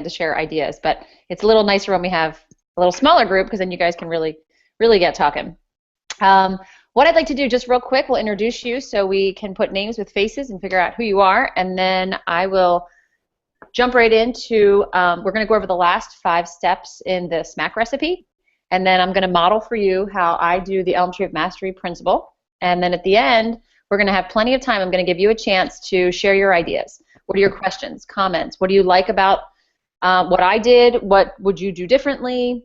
to share ideas. But it's a little nicer when we have a little smaller group because then you guys can really get talking. What I'd like to do just real quick, we'll introduce you so we can put names with faces and figure out who you are, and then I will jump right into, we're going to go over the last 5 steps in the SMAC recipe, and then I'm going to model for you how I do the ELM Tree of Mastery principle, and then at the end, we're going to have plenty of time. I'm going to give you a chance to share your ideas. What are your questions, comments? What do you like about what I did? What would you do differently?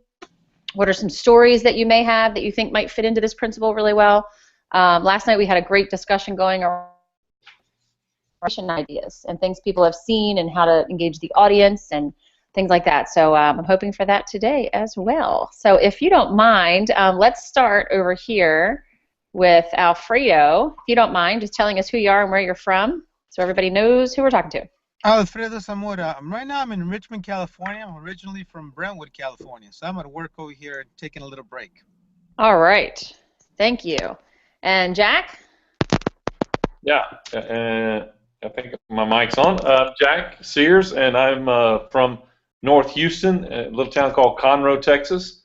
What are some stories that you may have that you think might fit into this principle really well? Last night we had a great discussion going around ideas and things people have seen and how to engage the audience and things like that. So I'm hoping for that today as well. So if you don't mind, let's start over here with Alfredo. If you don't mind just telling us who you are and where you're from so everybody knows who we're talking to. Alfredo Zamora. Right now I'm in Richmond, California. I'm originally from Brentwood, California. So I'm at work over here taking a little break. All right. Thank you. And Jack? Yeah, I think my mic's on. Jack Sears, and I'm from North Houston, a little town called Conroe, Texas,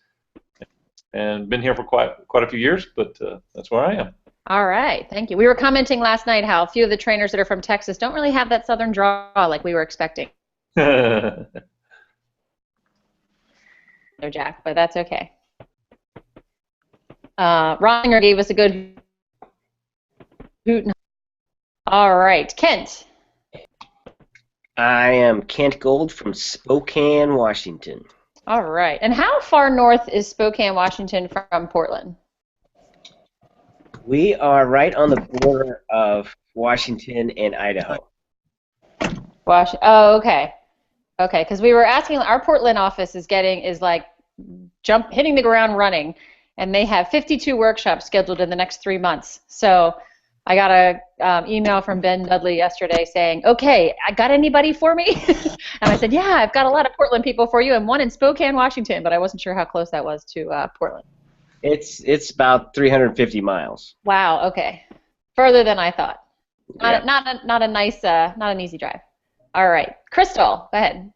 and been here for quite a few years, but that's where I am. All right, thank you. We were commenting last night how a few of the trainers that are from Texas don't really have that southern draw like we were expecting. No, Jack, but that's okay. Roninger gave us a good hoot. All right, Kent. I am Kent Gold from Spokane, Washington. All right, and how far north is Spokane, Washington from Portland? We are right on the border of Washington and Idaho. Oh, okay. Okay, because we were asking, our Portland office is like hitting the ground running, and they have 52 workshops scheduled in the next 3 months. So I got a email from Ben Dudley yesterday saying, okay, I got anybody for me? And I said, yeah, I've got a lot of Portland people for you, and one in Spokane, Washington, but I wasn't sure how close that was to Portland. It's about 350 miles. Wow. Okay, further than I thought. Yeah. Not an easy drive. All right, Crystal, go ahead.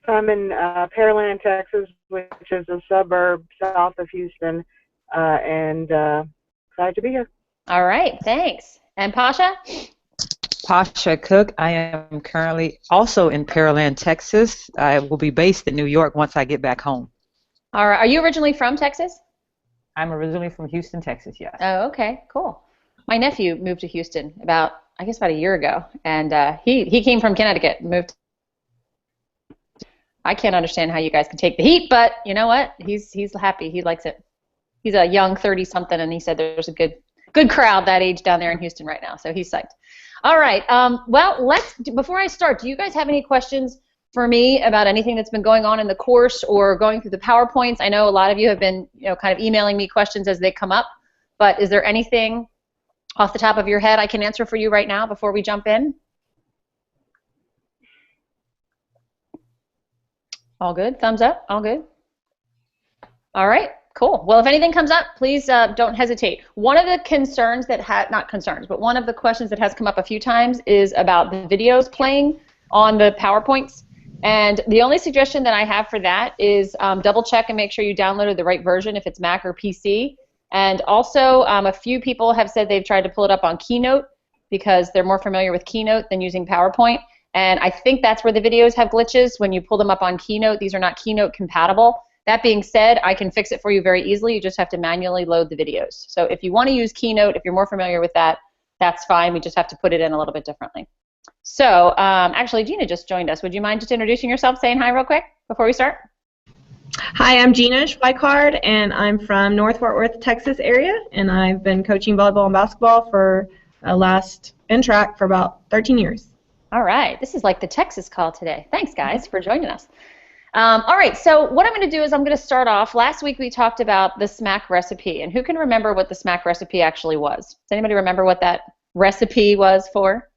I'm in Pearland, Texas, which is a suburb south of Houston, and glad to be here. All right, thanks. And Pasha? Pasha Cook. I am currently also in Pearland, Texas. I will be based in New York once I get back home. All right. Are you originally from Texas? I'm originally from Houston, Texas, yes. Oh, okay, cool. My nephew moved to Houston about a year ago, and he came from Connecticut and moved. I can't understand how you guys can take the heat, but you know what? He's happy. He likes it. He's a young 30-something, and he said there's a good crowd that age down there in Houston right now, so he's psyched. All right. Well, before I start, do you guys have any questions for me about anything that's been going on in the course or going through the PowerPoints? I know a lot of you have been, kind of emailing me questions as they come up, but is there anything off the top of your head I can answer for you right now before we jump in? All good? Thumbs up? All good? All right. Cool. Well, if anything comes up, please don't hesitate. One of the concerns not concerns, but one of the questions that has come up a few times is about the videos playing on the PowerPoints. And the only suggestion that I have for that is double check and make sure you downloaded the right version if it's Mac or PC. And also, a few people have said they've tried to pull it up on Keynote because they're more familiar with Keynote than using PowerPoint. And I think that's where the videos have glitches. When you pull them up on Keynote, these are not Keynote compatible. That being said, I can fix it for you very easily. You just have to manually load the videos. So if you want to use Keynote, if you're more familiar with that, that's fine. We just have to put it in a little bit differently. So actually, Gina just joined us. Would you mind just introducing yourself, saying hi real quick before we start? Hi, I'm Gina Schweikard, and I'm from North Fort Worth, Texas area, and I've been coaching volleyball and basketball for and track for about 13 years. All right. This is like the Texas call today. Thanks, guys, for joining us. All right, so what I'm going to do is I'm going to start off. Last week we talked about the SMAC recipe, and who can remember what the SMAC recipe actually was? Does anybody remember what that recipe was for?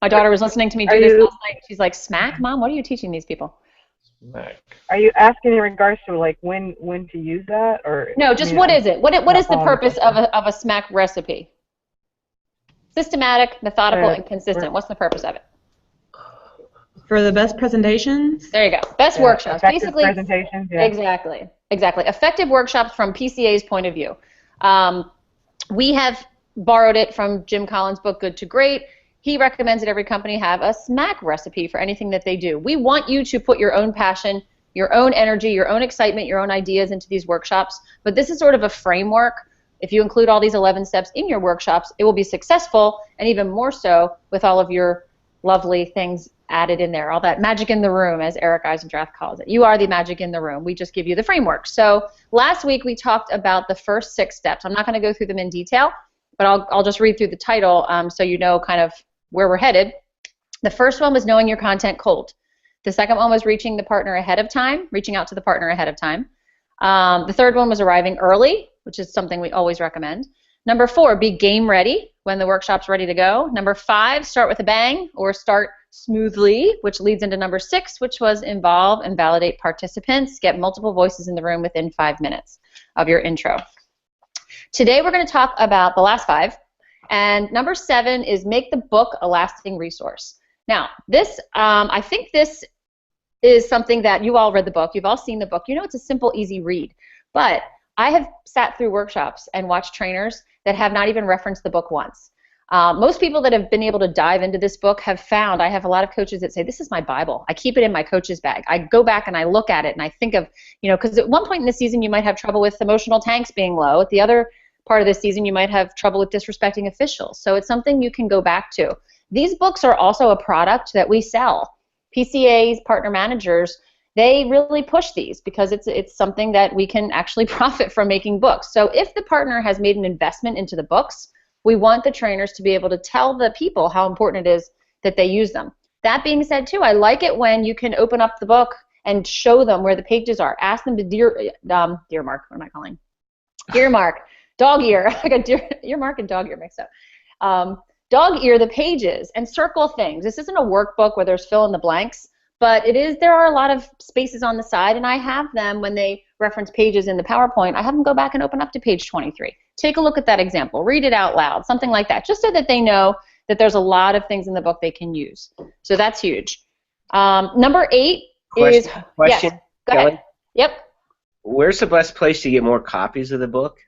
My daughter was listening to me do this last night. She's like, SMAC, Mom? What are you teaching these people? Mac. Are you asking in regards to like when to use that, or? No, I just mean, what I'm is it? What not is the following the purpose of question. a SMAC recipe? Systematic, methodical, and consistent. For- What's the purpose of it? For the best presentations? There you go. Best Yeah, workshops. effective Basically, presentations. Yeah. exactly. Effective workshops from PCA's point of view. We have borrowed it from Jim Collins' book, Good to Great. He recommends that every company have a SMAC recipe for anything that they do. We want you to put your own passion, your own energy, your own excitement, your own ideas into these workshops. But this is sort of a framework. If you include all these 11 steps in your workshops, it will be successful, and even more so with all of your lovely things added in there, all that magic in the room, as Eric Eisendrath calls it. You are the magic in the room. We just give you the framework. So last week we talked about the first 6 steps. I'm not going to go through them in detail, but I'll just read through the title so you know kind of where we're headed. The first one was knowing your content cold. The second one was reaching the partner ahead of time, reaching out to the partner ahead of time. The third one was arriving early, which is something we always recommend. Number 4, be game ready when the workshop's ready to go. Number 5, start with a bang or start smoothly, which leads into number 6, which was involve and validate participants. Get multiple voices in the room within 5 minutes of your intro. Today we're going to talk about the last 5. And number 7 is make the book a lasting resource. Now, this, I think this is something that you all read the book. You've all seen the book. You know it's a simple, easy read. But I have sat through workshops and watched trainers that have not even referenced the book once. Most people that have been able to dive into this book have found, I have a lot of coaches that say, this is my Bible. I keep it in my coach's bag. I go back and I look at it and I think of, you know, because at one point in the season you might have trouble with emotional tanks being low. At the other part of the season you might have trouble with disrespecting officials. So it's something you can go back to. These books are also a product that we sell. PCA's partner managers, they really push these because it's something that we can actually profit from making books. So if the partner has made an investment into the books, we want the trainers to be able to tell the people how important it is that they use them. That being said, too, I like it when you can open up the book and show them where the pages are. Ask them to dear mark, what am I calling? Dear mark, dog ear. I got ear mark and dog ear mixed up. Dog ear the pages and circle things. This isn't a workbook where there's fill in the blanks, but there are a lot of spaces on the side, and I have them when they reference pages in the PowerPoint. I have them go back and open up to page 23. Take a look at that example. Read it out loud, something like that, just so that they know that there's a lot of things in the book they can use. So that's huge. Number 8 is... Question, yes, go Kelly? ahead. Yep. Where's the best place to get more copies of the book?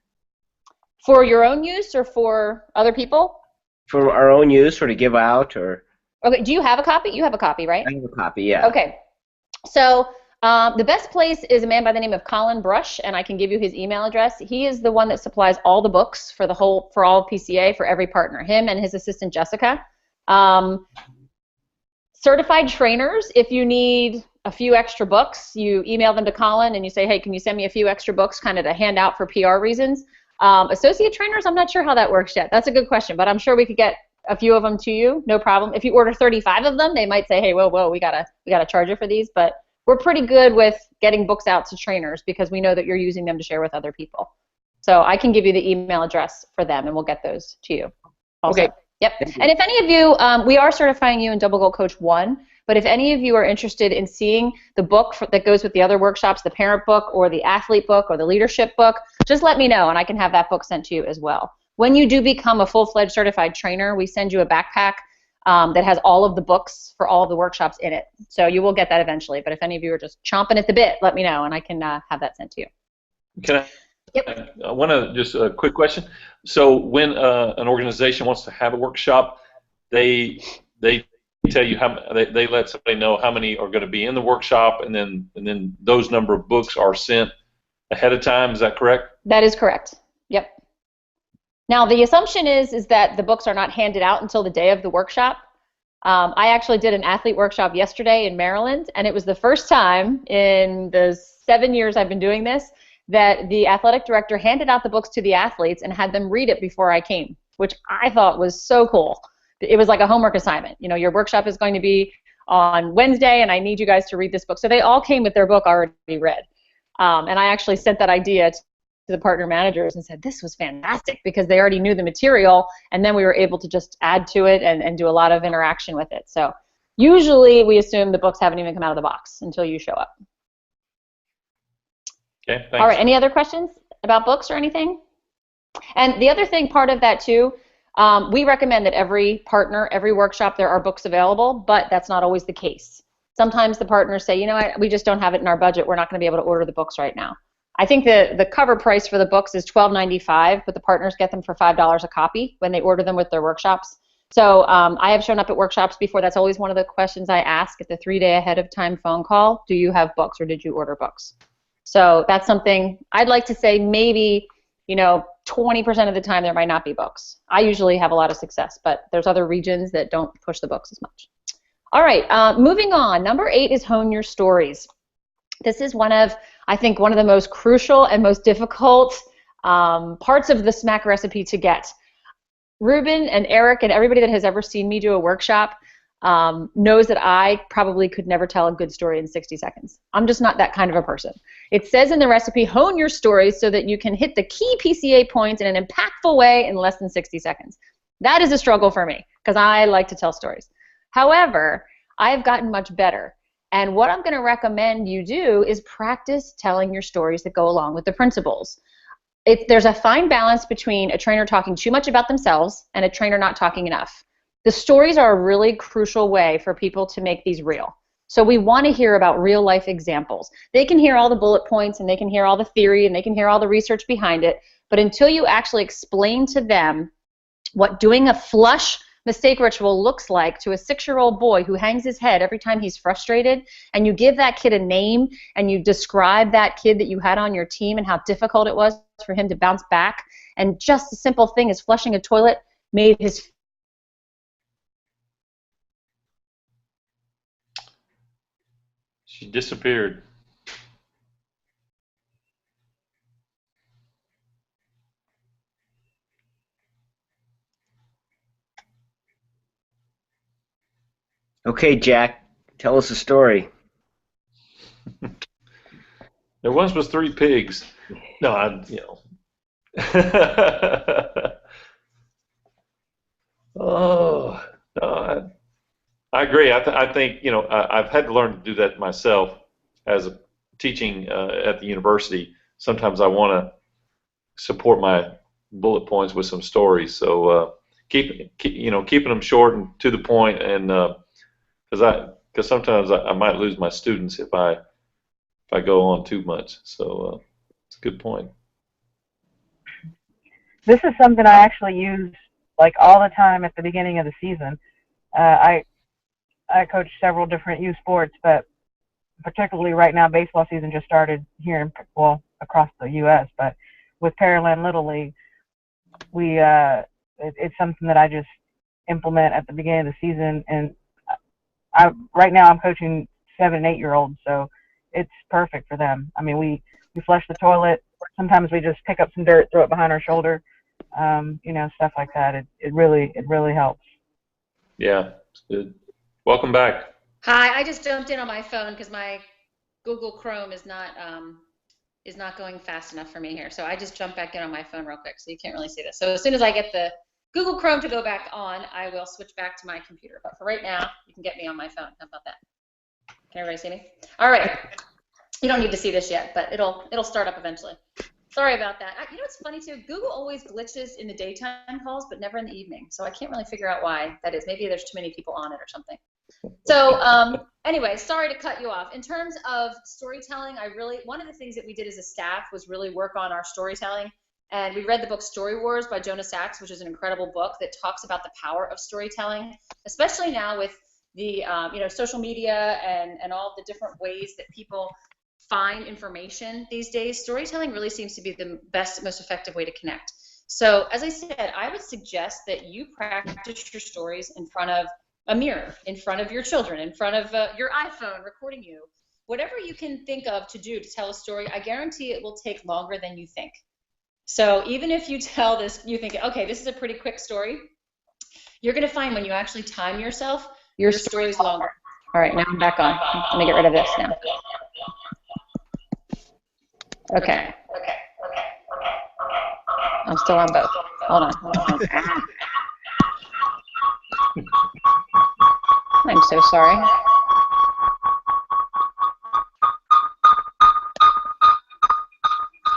For your own use or for other people? For our own use or to give out or? Okay, do you have a copy? You have a copy, right? I have a copy, yeah. Okay. So the best place is a man by the name of Colin Brush, and I can give you his email address. He is the one that supplies all the books for all of PCA for every partner, him and his assistant Jessica. Certified trainers, if you need a few extra books, you email them to Colin and you say, hey, can you send me a few extra books kind of to hand out for PR reasons? Associate trainers, I'm not sure how that works yet. That's a good question, but I'm sure we could get a few of them to you, no problem. If you order 35 of them, they might say, hey, whoa, we gotta charge you for these, but we're pretty good with getting books out to trainers because we know that you're using them to share with other people. So I can give you the email address for them and we'll get those to you also. Okay. Yep. And if any of you, we are certifying you in Double Gold Coach 1, but if any of you are interested in seeing the book that goes with the other workshops, the parent book or the athlete book or the leadership book, just let me know and I can have that book sent to you as well. When you do become a full-fledged certified trainer, we send you a backpack that has all of the books for all of the workshops in it. So you will get that eventually, but if any of you are just chomping at the bit, let me know and I can have that sent to you. Can I? Yep. I want to just a quick question. So when an organization wants to have a workshop, they tell you how they let somebody know how many are going to be in the workshop, and then those number of books are sent ahead of time. Is that correct? That is correct. Yep. Now the assumption is that the books are not handed out until the day of the workshop. I actually did an athlete workshop yesterday in Maryland, and it was the first time in the 7 years I've been doing this that the athletic director handed out the books to the athletes and had them read it before I came, which I thought was so cool. It was like a homework assignment. You know, your workshop is going to be on Wednesday, and I need you guys to read this book. So they all came with their book already read. And I actually sent that idea to the partner managers and said, this was fantastic, because they already knew the material, and then we were able to just add to it and do a lot of interaction with it. So Usually we assume the books haven't even come out of the box until you show up. Okay, thanks. All right, any other questions about books or anything? And the other thing, part of that too, we recommend that every partner, every workshop, there are books available, but that's not always the case. Sometimes the partners say, you know what, we just don't have it in our budget. We're not going to be able to order the books right now. I think the cover price for the books is $12.95, but the partners get them for $5 a copy when they order them with their workshops. So I have shown up at workshops before. That's always one of the questions I ask at the 3-day ahead of time phone call. Do you have books or did you order books? So that's something I'd like to say maybe, 20% of the time there might not be books. I usually have a lot of success, but there's other regions that don't push the books as much. All right, moving on. Number 8 is hone your stories. This is I think one of the most crucial and most difficult parts of the SMAC recipe to get. Ruben and Eric and everybody that has ever seen me do a workshop knows that I probably could never tell a good story in 60 seconds. I'm just not that kind of a person. It says in the recipe, hone your stories so that you can hit the key PCA points in an impactful way in less than 60 seconds. That is a struggle for me because I like to tell stories. However, I have gotten much better. And what I'm going to recommend you do is practice telling your stories that go along with the principles. There's a fine balance between a trainer talking too much about themselves and a trainer not talking enough. The stories are a really crucial way for people to make these real. So we want to hear about real life examples. They can hear all the bullet points and they can hear all the theory and they can hear all the research behind it, but until you actually explain to them what doing a flush mistake ritual looks like to a 6-year-old boy who hangs his head every time he's frustrated, and you give that kid a name and you describe that kid that you had on your team and how difficult it was for him to bounce back, and just a simple thing as flushing a toilet made his She disappeared. Okay, Jack, tell us a story. There once was 3 pigs. No, Oh, no, I agree. I think, I've had to learn to do that myself as teaching at the university. Sometimes I want to support my bullet points with some stories. So keeping them short and to the point, and because sometimes I might lose my students if I go on too much. So it's a good point. This is something I actually use like all the time at the beginning of the season. I coach several different youth sports, but particularly right now, baseball season just started here across the U.S. But with Pearland Little League, it's something that I just implement at the beginning of the season. And right now I'm coaching 7- and 8-year-olds, so it's perfect for them. I mean, we flush the toilet. Sometimes we just pick up some dirt, throw it behind our shoulder, stuff like that. It really helps. Yeah, it's good. Welcome back. Hi, I just jumped in on my phone because my Google Chrome is not going fast enough for me here. So I just jumped back in on my phone real quick, so you can't really see this. So as soon as I get the Google Chrome to go back on, I will switch back to my computer. But for right now, you can get me on my phone. How about that? Can everybody see me? All right. You don't need to see this yet, but it'll start up eventually. Sorry about that. It's funny too. Google always glitches in the daytime calls, but never in the evening. So I can't really figure out why that is. Maybe there's too many people on it or something. So anyway, sorry to cut you off. In terms of storytelling, one of the things that we did as a staff was really work on our storytelling. And we read the book Story Wars by Jonah Sachs, which is an incredible book that talks about the power of storytelling, especially now with the social media and all the different ways that people find information these days. Storytelling really seems to be the best, most effective way to connect. So as I said, I would suggest that you practice your stories in front of a mirror, in front of your children, in front of your iPhone recording you. Whatever you can think of to do to tell a story, I guarantee it will take longer than you think. So even if you tell this, you think, okay, this is a pretty quick story, you're going to find when you actually time yourself, your story is longer. All right, now I'm back on. Let me get rid of this now. Okay. I'm still on both. Hold on. I'm so sorry.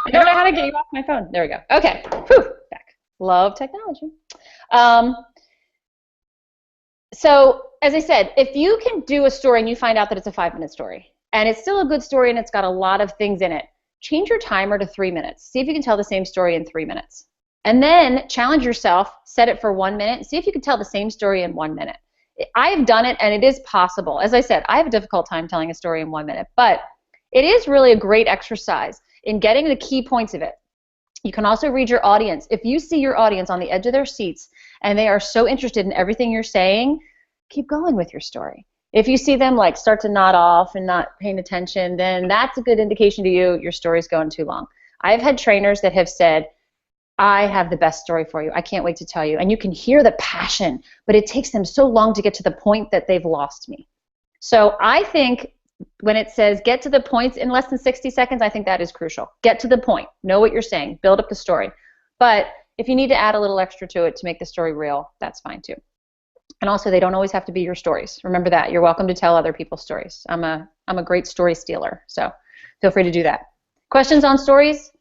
I don't know how to get you off my phone. There we go. Okay. Whew. Back. Love technology. So, as I said, if you can do a story and you find out that it's a 5-minute story, and it's still a good story and it's got a lot of things in it, change your timer to 3 minutes. See if you can tell the same story in 3 minutes. And then challenge yourself, set it for 1 minute, and see if you can tell the same story in 1 minute. I've done it, and it is possible. As I said, I have a difficult time telling a story in 1 minute, but it is really a great exercise in getting the key points of it. You can also read your audience. If you see your audience on the edge of their seats and they are so interested in everything you're saying, keep going with your story. If you see them like start to nod off and not paying attention, then that's a good indication to you your story's going too long. I've had trainers that have said, I have the best story for you. I can't wait to tell you. And you can hear the passion, but it takes them so long to get to the point that they've lost me. So I think when it says get to the points in less than 60 seconds, I think that is crucial. Get to the point. Know what you're saying. Build up the story. But if you need to add a little extra to it to make the story real, that's fine too. And also, they don't always have to be your stories. Remember that. You're welcome to tell other people's stories. I'm a great story stealer, so feel free to do that. Questions on stories?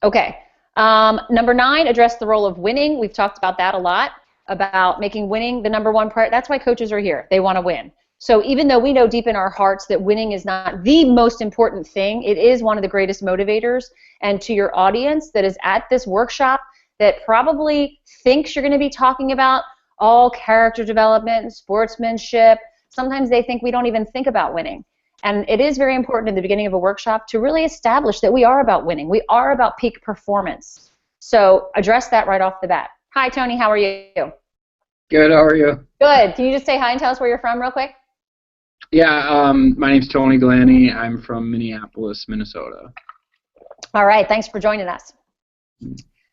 Okay. Number 9, address the role of winning. We've talked about that a lot, about making winning the number one priority. That's why coaches are here. They want to win. So even though we know deep in our hearts that winning is not the most important thing, it is one of the greatest motivators. And to your audience that is at this workshop that probably thinks you're going to be talking about all character development, sportsmanship, sometimes they think we don't even think about winning. And it is very important in the beginning of a workshop to really establish that we are about winning. We are about peak performance. So address that right off the bat. Hi, Tony. How are you? Good. How are you? Good. Can you just say hi and tell us where you're from real quick? Yeah. My name's Tony Glanny. I'm from Minneapolis, Minnesota. All right. Thanks for joining us.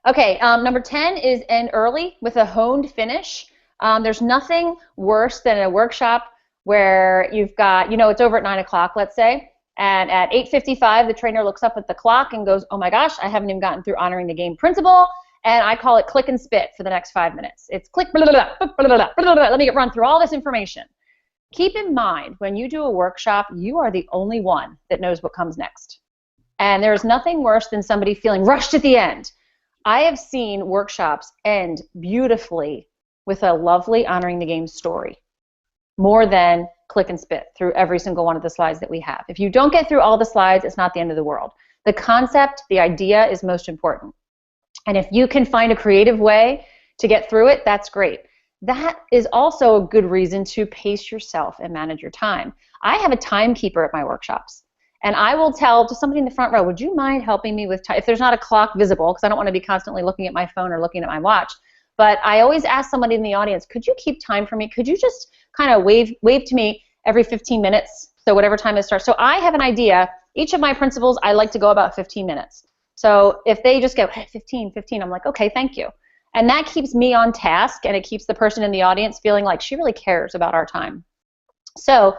Okay. Number 10 is end early with a honed finish. There's nothing worse than a workshop where you've got, it's over at 9 o'clock, let's say, and at 8:55, the trainer looks up at the clock and goes, oh my gosh, I haven't even gotten through honoring the game principle, and I call it click and spit for the next 5 minutes. It's click, blah, blah, blah, blah, blah, blah, blah, let me run through all this information. Keep in mind, when you do a workshop, you are the only one that knows what comes next. And there is nothing worse than somebody feeling rushed at the end. I have seen workshops end beautifully with a lovely honoring the game story, more than click and spit through every single one of the slides that we have. If you don't get through all the slides, it's not the end of the world. The concept, the idea is most important. And if you can find a creative way to get through it, that's great. That is also a good reason to pace yourself and manage your time. I have a timekeeper at my workshops, and I will tell to somebody in the front row, would you mind helping me with time? If there's not a clock visible, because I don't want to be constantly looking at my phone or looking at my watch, but I always ask somebody in the audience, could you keep time for me? Could you just kind of wave to me every 15 minutes, so whatever time it starts. So I have an idea. Each of my principles, I like to go about 15 minutes. So if they just go, hey, 15, I'm like, okay, thank you. And that keeps me on task, and it keeps the person in the audience feeling like she really cares about our time. So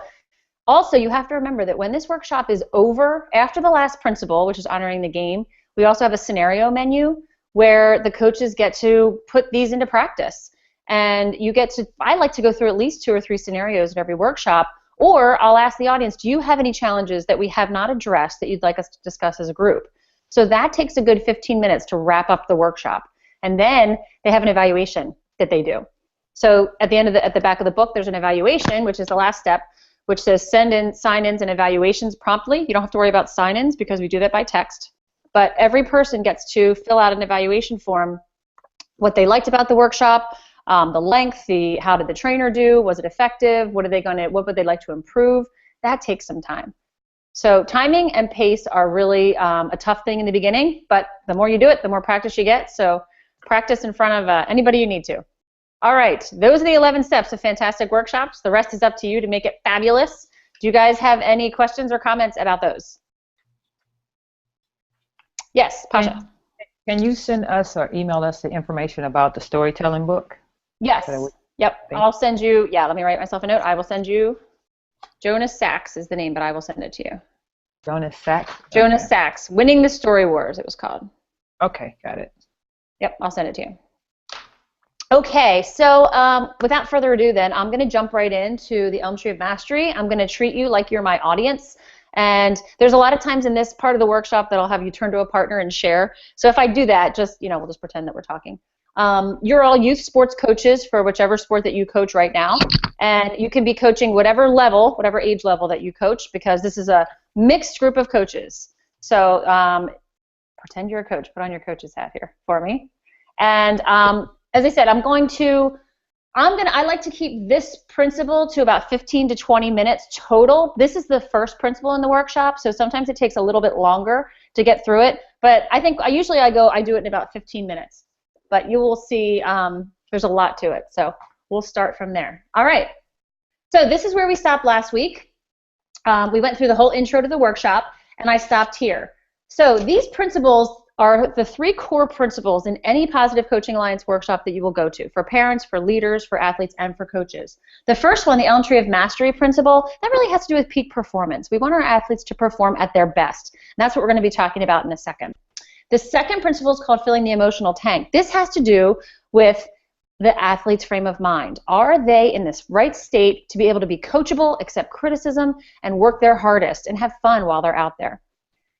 also, you have to remember that when this workshop is over, after the last principle, which is honoring the game, we also have a scenario menu where the coaches get to put these into practice. And you get to, I like to go through at least 2 or 3 scenarios in every workshop, or I'll ask the audience, do you have any challenges that we have not addressed that you'd like us to discuss as a group? So that takes a good 15 minutes to wrap up the workshop. And then they have an evaluation that they do. So at the end of at the back of the book, there's an evaluation, which is the last step, which says send in sign-ins and evaluations promptly. You don't have to worry about sign-ins because we do that by text. But every person gets to fill out an evaluation form, what they liked about the workshop, the length, how did the trainer do, was it effective, what would they like to improve. That takes some time. So timing and pace are really a tough thing in the beginning, but the more you do it, the more practice you get. So practice in front of anybody you need to. All right, those are the 11 steps of fantastic workshops. The rest is up to you to make it fabulous. Do you guys have any questions or comments about those? Yes, Pasha. Can you send us or email us the information about the storytelling book? Yes. Yep. I'll send you, let me write myself a note. I will send you, Jonas Sachs is the name, but I will send it to you. Jonas Sachs? Jonas Sachs. Winning the Story Wars, it was called. Okay, got it. Yep, I'll send it to you. Okay, so without further ado then, I'm going to jump right into the ELM Tree of Mastery. I'm going to treat you like you're my audience. And there's a lot of times in this part of the workshop that I'll have you turn to a partner and share. So if I do that, just, we'll just pretend that we're talking. You're all youth sports coaches for whichever sport that you coach right now. And you can be coaching whatever level, whatever age level that you coach, because this is a mixed group of coaches. So pretend you're a coach. Put on your coach's hat here for me. And as I said, I like to keep this principle to about 15 to 20 minutes total. This is the first principle in the workshop, so sometimes it takes a little bit longer to get through it. But I think I do it in about 15 minutes. But you will see there's a lot to it, so we'll start from there. All right. So this is where we stopped last week. We went through the whole intro to the workshop, and I stopped here. So these principles are the 3 core principles in any Positive Coaching Alliance workshop that you will go to, for parents, for leaders, for athletes, and for coaches. The first one, the ELM Tree of Mastery principle, that really has to do with peak performance. We want our athletes to perform at their best. And that's what we're going to be talking about in a second. The second principle is called filling the emotional tank. This has to do with the athlete's frame of mind. Are they in this right state to be able to be coachable, accept criticism, and work their hardest and have fun while they're out there?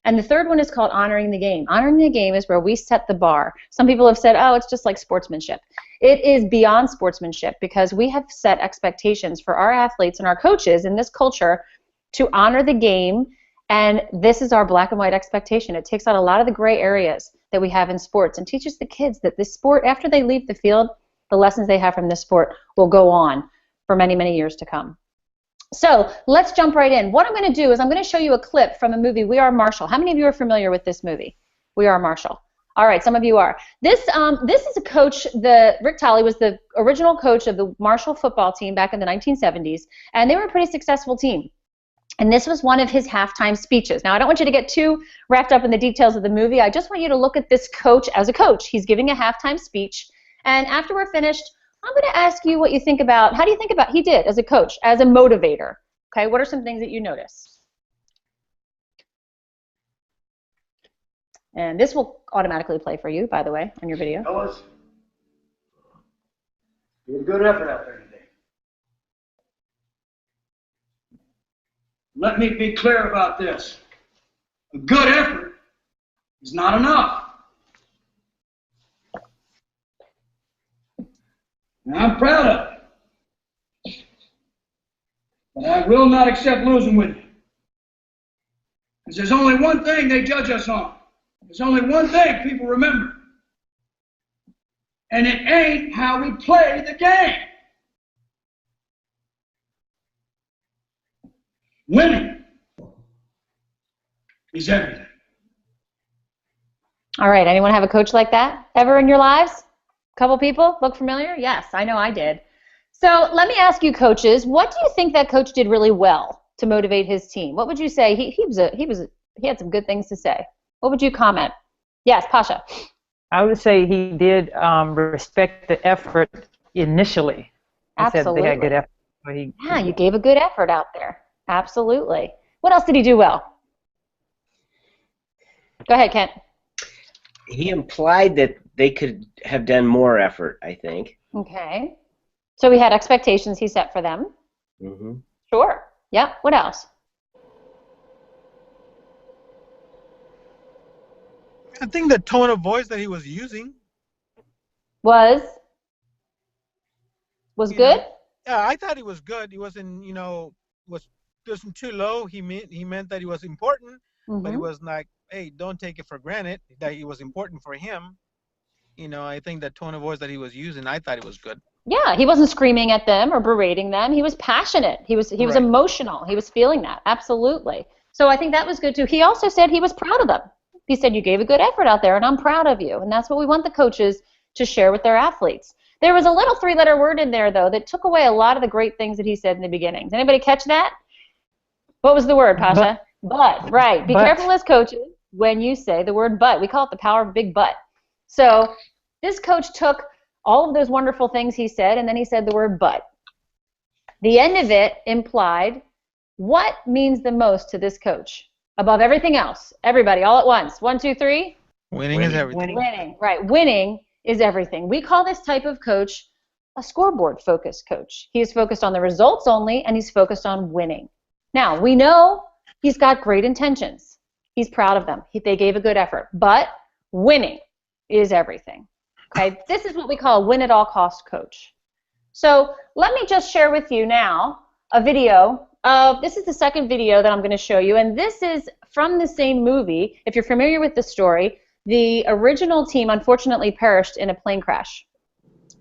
And the third one is called honoring the game. Honoring the game is where we set the bar. Some people have said, oh, it's just like sportsmanship. It is beyond sportsmanship, because we have set expectations for our athletes and our coaches in this culture to honor the game, and this is our black and white expectation. It takes out a lot of the gray areas that we have in sports and teaches the kids that this sport, after they leave the field, the lessons they have from this sport will go on for many, many years to come. So let's jump right in. What I'm going to do is I'm going to show you a clip from a movie, We Are Marshall. How many of you are familiar with this movie, We Are Marshall? All right, some of you are. This is a coach. Rick Tolley was the original coach of the Marshall football team back in the 1970s, and they were a pretty successful team. And this was one of his halftime speeches. Now, I don't want you to get too wrapped up in the details of the movie. I just want you to look at this coach as a coach. He's giving a halftime speech, and after we're finished, I'm going to ask you what you think about, how do you think about he did as a coach, as a motivator? Okay, what are some things that you notice? And this will automatically play for you, by the way, on your video. Fellas, you had a good effort out there today. Let me be clear about this. A good effort is not enough. And I'm proud of it. But I will not accept losing with you. Because there's only one thing they judge us on. There's only one thing people remember. And it ain't how we play the game. Winning is everything. All right, anyone have a coach like that ever in your lives? Couple people look familiar? Yes, I know I did. So let me ask you, coaches, what do you think that coach did really well to motivate his team? What would you say? He had some good things to say. What would you comment? Yes, Pasha. I would say he did respect the effort initially. He Absolutely. said they had good effort. Yeah, you gave a good effort out there. Absolutely. What else did he do well? Go ahead, Kent. He implied that they could have done more effort, I think. Okay. So we had expectations he set for them. Mm-hmm. Sure. Yeah. What else? I think the tone of voice that he was using Was good? Yeah, I thought he was good. He wasn't, wasn't too low. He meant that he was important, but he was like, hey, don't take it for granted that he was important for him. I think the tone of voice that he was using, I thought it was good. Yeah, he wasn't screaming at them or berating them. He was passionate. He was Right. emotional. He was feeling that. Absolutely. So I think that was good too. He also said he was proud of them. He said, you gave a good effort out there, and I'm proud of you. And that's what we want the coaches to share with their athletes. There was a little 3-letter word in there, though, that took away a lot of the great things that he said in the beginning. Did anybody catch that? What was the word, Pasha? But, right. Be careful as coaches when you say the word but. We call it the power of big but. So this coach took all of those wonderful things he said, and then he said the word but. The end of it implied what means the most to this coach above everything else. Everybody, all at once. 1, 2, 3. Winning is everything. Winning, right. Winning is everything. We call this type of coach a scoreboard-focused coach. He is focused on the results only, and he's focused on winning. Now, we know he's got great intentions. He's proud of them. They gave a good effort. But winning is everything. Okay? This is what we call a win-at-all-cost coach. So let me just share with you now a video of, this is the second video that I'm going to show you, and this is from the same movie. If you're familiar with the story, the original team unfortunately perished in a plane crash.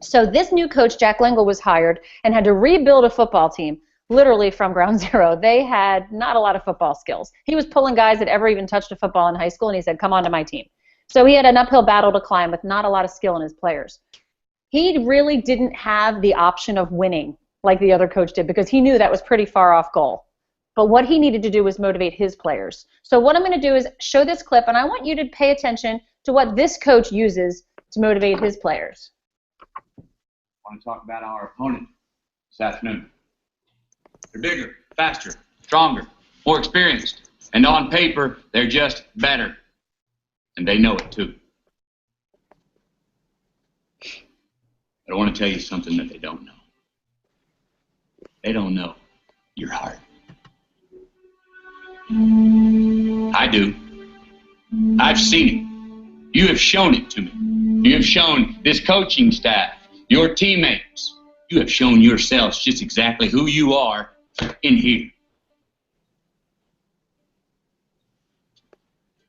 So this new coach, Jack Lengyel, was hired and had to rebuild a football team literally from ground zero. They had not a lot of football skills. He was pulling guys that ever even touched a football in high school, and he said, come on to my team. So he had an uphill battle to climb with not a lot of skill in his players. He really didn't have the option of winning like the other coach did because he knew that was pretty far off goal. But what he needed to do was motivate his players. So what I'm going to do is show this clip, and I want you to pay attention to what this coach uses to motivate his players. I want to talk about our opponent this afternoon. They're bigger, faster, stronger, more experienced, and on paper, they're just better. And they know it too. But I want to tell you something that they don't know. They don't know your heart. I do. I've seen it. You have shown it to me. You have shown this coaching staff, your teammates. You have shown yourselves just exactly who you are in here.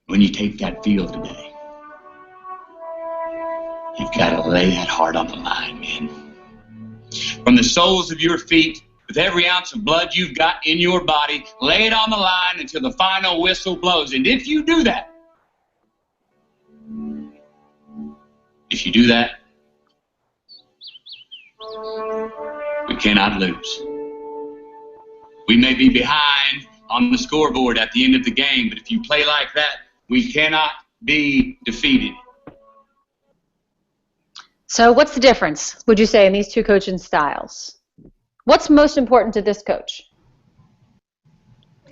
When you take that field today, you've got to lay that heart on the line, man. From the soles of your feet, with every ounce of blood you've got in your body, lay it on the line until the final whistle blows. And if you do that, we cannot lose. We may be behind on the scoreboard at the end of the game, but if you play like that, we cannot be defeated. So what's the difference, would you say, in these two coaching styles? What's most important to this coach?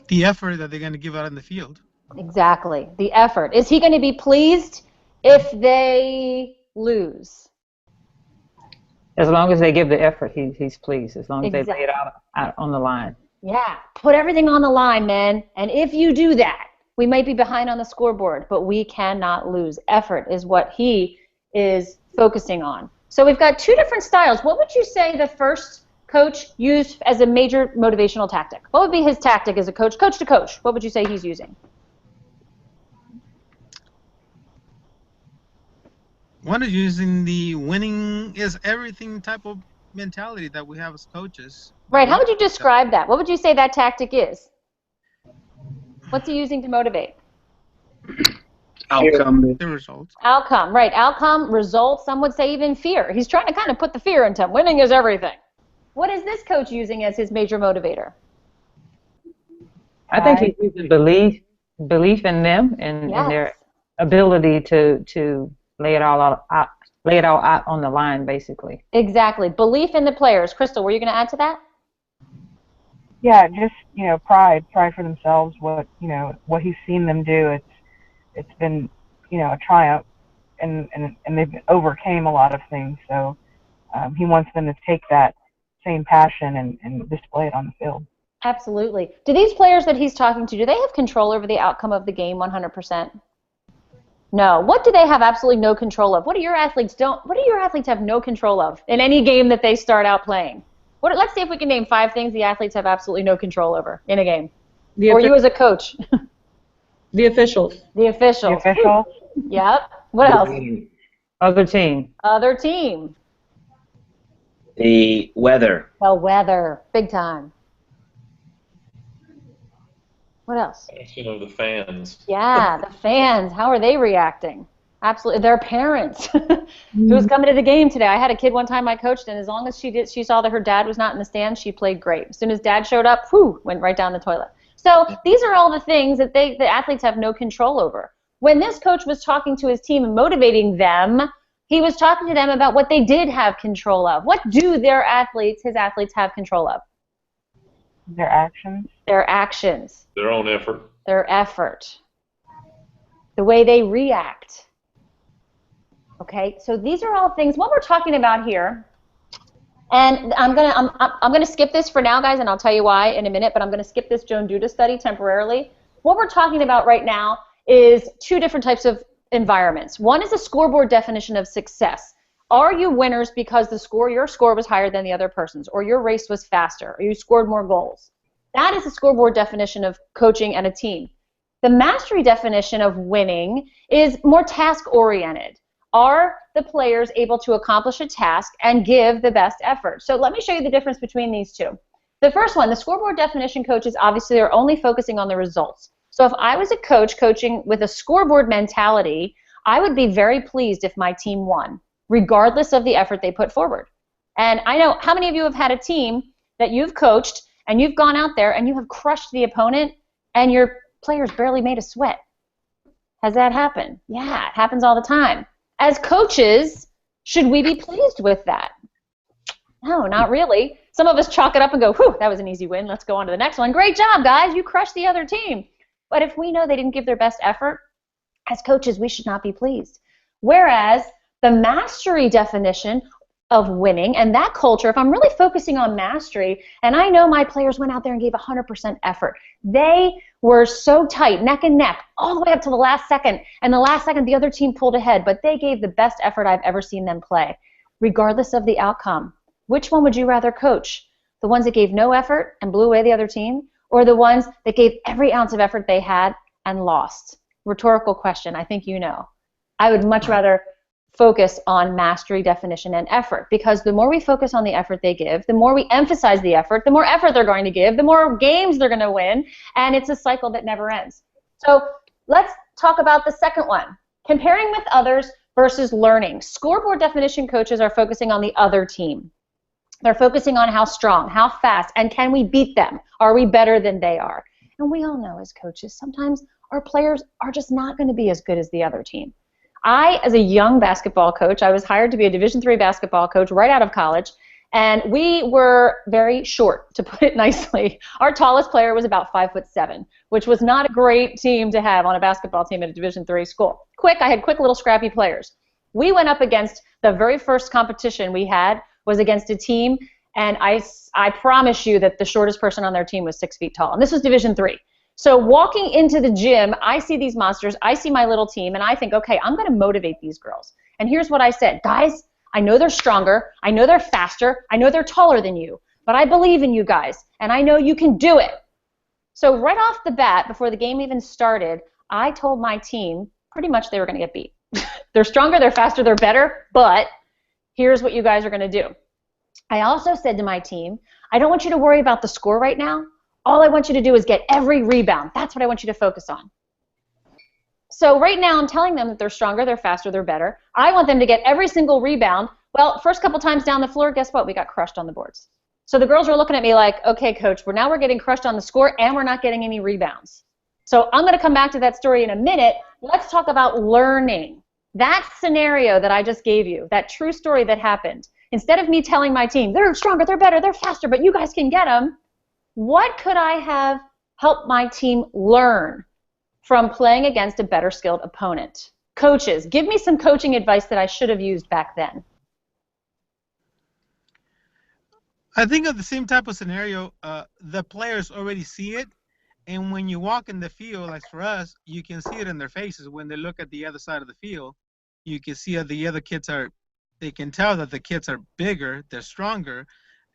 The effort that they're going to give out in the field. Exactly, the effort. Is he going to be pleased if they lose? As long as they give the effort, he's pleased. As long as they lay it out on the line. Yeah, put everything on the line, man. And if you do that, we might be behind on the scoreboard, but we cannot lose. Effort is what he is focusing on. So we've got two different styles. What would you say the first coach used as a major motivational tactic? What would be his tactic as a coach, coach to coach? What would you say he's using? One is using the winning is everything type of mentality that we have as coaches. Right. How would you describe that? What would you say that tactic is? What's he using to motivate? Outcome. The results. Outcome. Right. Outcome, results, some would say even fear. He's trying to kind of put the fear into him. Winning is everything. What is this coach using as his major motivator? I think he's using belief in them and their ability to lay it all out on the line, basically. Exactly. Belief in the players. Crystal, were you going to add to that? Yeah, just pride for themselves. What he's seen them do. It's been a triumph, and they've overcame a lot of things. So he wants them to take that same passion and display it on the field. Absolutely. Do these players that he's talking to, do they have control over the outcome of the game 100%? No. What do they have absolutely no control of? What do your athletes have no control of in any game that they start out playing? Let's see if we can name 5 things the athletes have absolutely no control over in a game. Or you as a coach. The officials. The officials. The officials. Yep. What else? Other team. Other team. The weather. The weather. Big time. What else? The fans. Yeah, the fans. How are they reacting? Absolutely. Their parents. Who's coming to the game today? I had a kid one time I coached, and as long as she saw that her dad was not in the stands, she played great. As soon as dad showed up, went right down the toilet. So these are all the things that the athletes have no control over. When this coach was talking to his team and motivating them, he was talking to them about what they did have control of. What do his athletes have control of? Their actions. Their actions. Their own effort. Their effort. The way they react. Okay, so these are all things, what we're talking about here, and I'm gonna skip this for now, guys, and I'll tell you why in a minute, but I'm gonna skip this Joan Duda study temporarily. What we're talking about right now is two different types of environments. One is a scoreboard definition of success. Are you winners because your score was higher than the other person's, or your race was faster, or you scored more goals? That is a scoreboard definition of coaching and a team. The mastery definition of winning is more task-oriented. Are the players able to accomplish a task and give the best effort? So let me show you the difference between these two. The first one, the scoreboard definition coaches, obviously are only focusing on the results. So if I was a coach coaching with a scoreboard mentality, I would be very pleased if my team won, regardless of the effort they put forward. And I know how many of you have had a team that you've coached and you've gone out there and you have crushed the opponent and your players barely made a sweat. Has that happened? Yeah, it happens all the time. As coaches, should we be pleased with that? No, not really. Some of us chalk it up and go, whew, that was an easy win. Let's go on to the next one. Great job, guys. You crushed the other team. But if we know they didn't give their best effort, as coaches, we should not be pleased. Whereas the mastery definition of winning and that culture, if I'm really focusing on mastery, and I know my players went out there and gave 100% effort. They were so tight, neck and neck, all the way up to the last second. And the last second, the other team pulled ahead, but they gave the best effort I've ever seen them play, regardless of the outcome. Which one would you rather coach? The ones that gave no effort and blew away the other team, or the ones that gave every ounce of effort they had and lost? Rhetorical question, I think you know. I would much rather focus on mastery, definition, and effort, because the more we focus on the effort they give, the more we emphasize the effort, the more effort they're going to give, the more games they're going to win, and it's a cycle that never ends. So let's talk about the second one, comparing with others versus learning. Scoreboard definition coaches are focusing on the other team. They're focusing on how strong, how fast, and can we beat them? Are we better than they are? And we all know as coaches, sometimes our players are just not going to be as good as the other team. I, as a young basketball coach, I was hired to be a Division III basketball coach right out of college, and we were very short, to put it nicely. Our tallest player was about 5'7", which was not a great team to have on a basketball team at a Division III school. I had quick little scrappy players. We went up against, the very first competition we had was against a team, and I promise you that the shortest person on their team was 6 feet tall, and this was Division III. So walking into the gym, I see these monsters, I see my little team, and I think, okay, I'm going to motivate these girls. And here's what I said. Guys, I know they're stronger, I know they're faster, I know they're taller than you, but I believe in you guys, and I know you can do it. So right off the bat, before the game even started, I told my team pretty much they were going to get beat. They're stronger, they're faster, they're better, but here's what you guys are going to do. I also said to my team, I don't want you to worry about the score right now. All I want you to do is get every rebound. That's what I want you to focus on. So right now I'm telling them that they're stronger, they're faster, they're better. I want them to get every single rebound. Well, first couple times down the floor, guess what? We got crushed on the boards. So the girls are looking at me like, okay, coach, now we're getting crushed on the score and we're not getting any rebounds. So I'm going to come back to that story in a minute. Let's talk about learning. That scenario that I just gave you, that true story that happened, instead of me telling my team, they're stronger, they're better, they're faster, but you guys can get them, what could I have helped my team learn from playing against a better skilled opponent? Coaches, give me some coaching advice that I should have used back then. I think of the same type of scenario. The players already see it, and when you walk in the field, like for us, you can see it in their faces. When they look at the other side of the field, you can see that the other kids they can tell that the kids are bigger, they're stronger,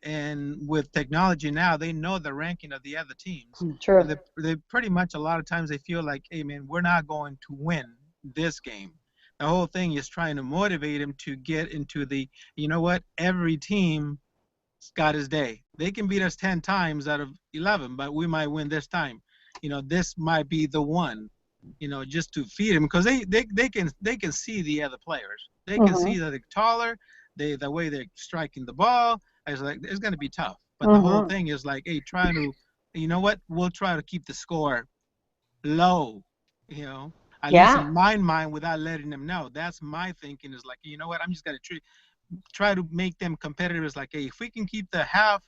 and with technology now, they know the ranking of the other teams. True. They pretty much, a lot of times, they feel like, hey, man, we're not going to win this game. The whole thing is trying to motivate them to get into the, you know what, every team got his day. They can beat us 10 times out of 11, but we might win this time. This might be the one, just to feed them, because they can see the other players. They can see that they're taller, the way they're striking the ball. It's like, it's going to be tough. But the whole thing is like, hey, trying to, you know what, we'll try to keep the score low, at least in my mind, without letting them know. That's my thinking, is like, you know what, I'm just going to try to make them competitive. It's like, hey, if we can keep the half,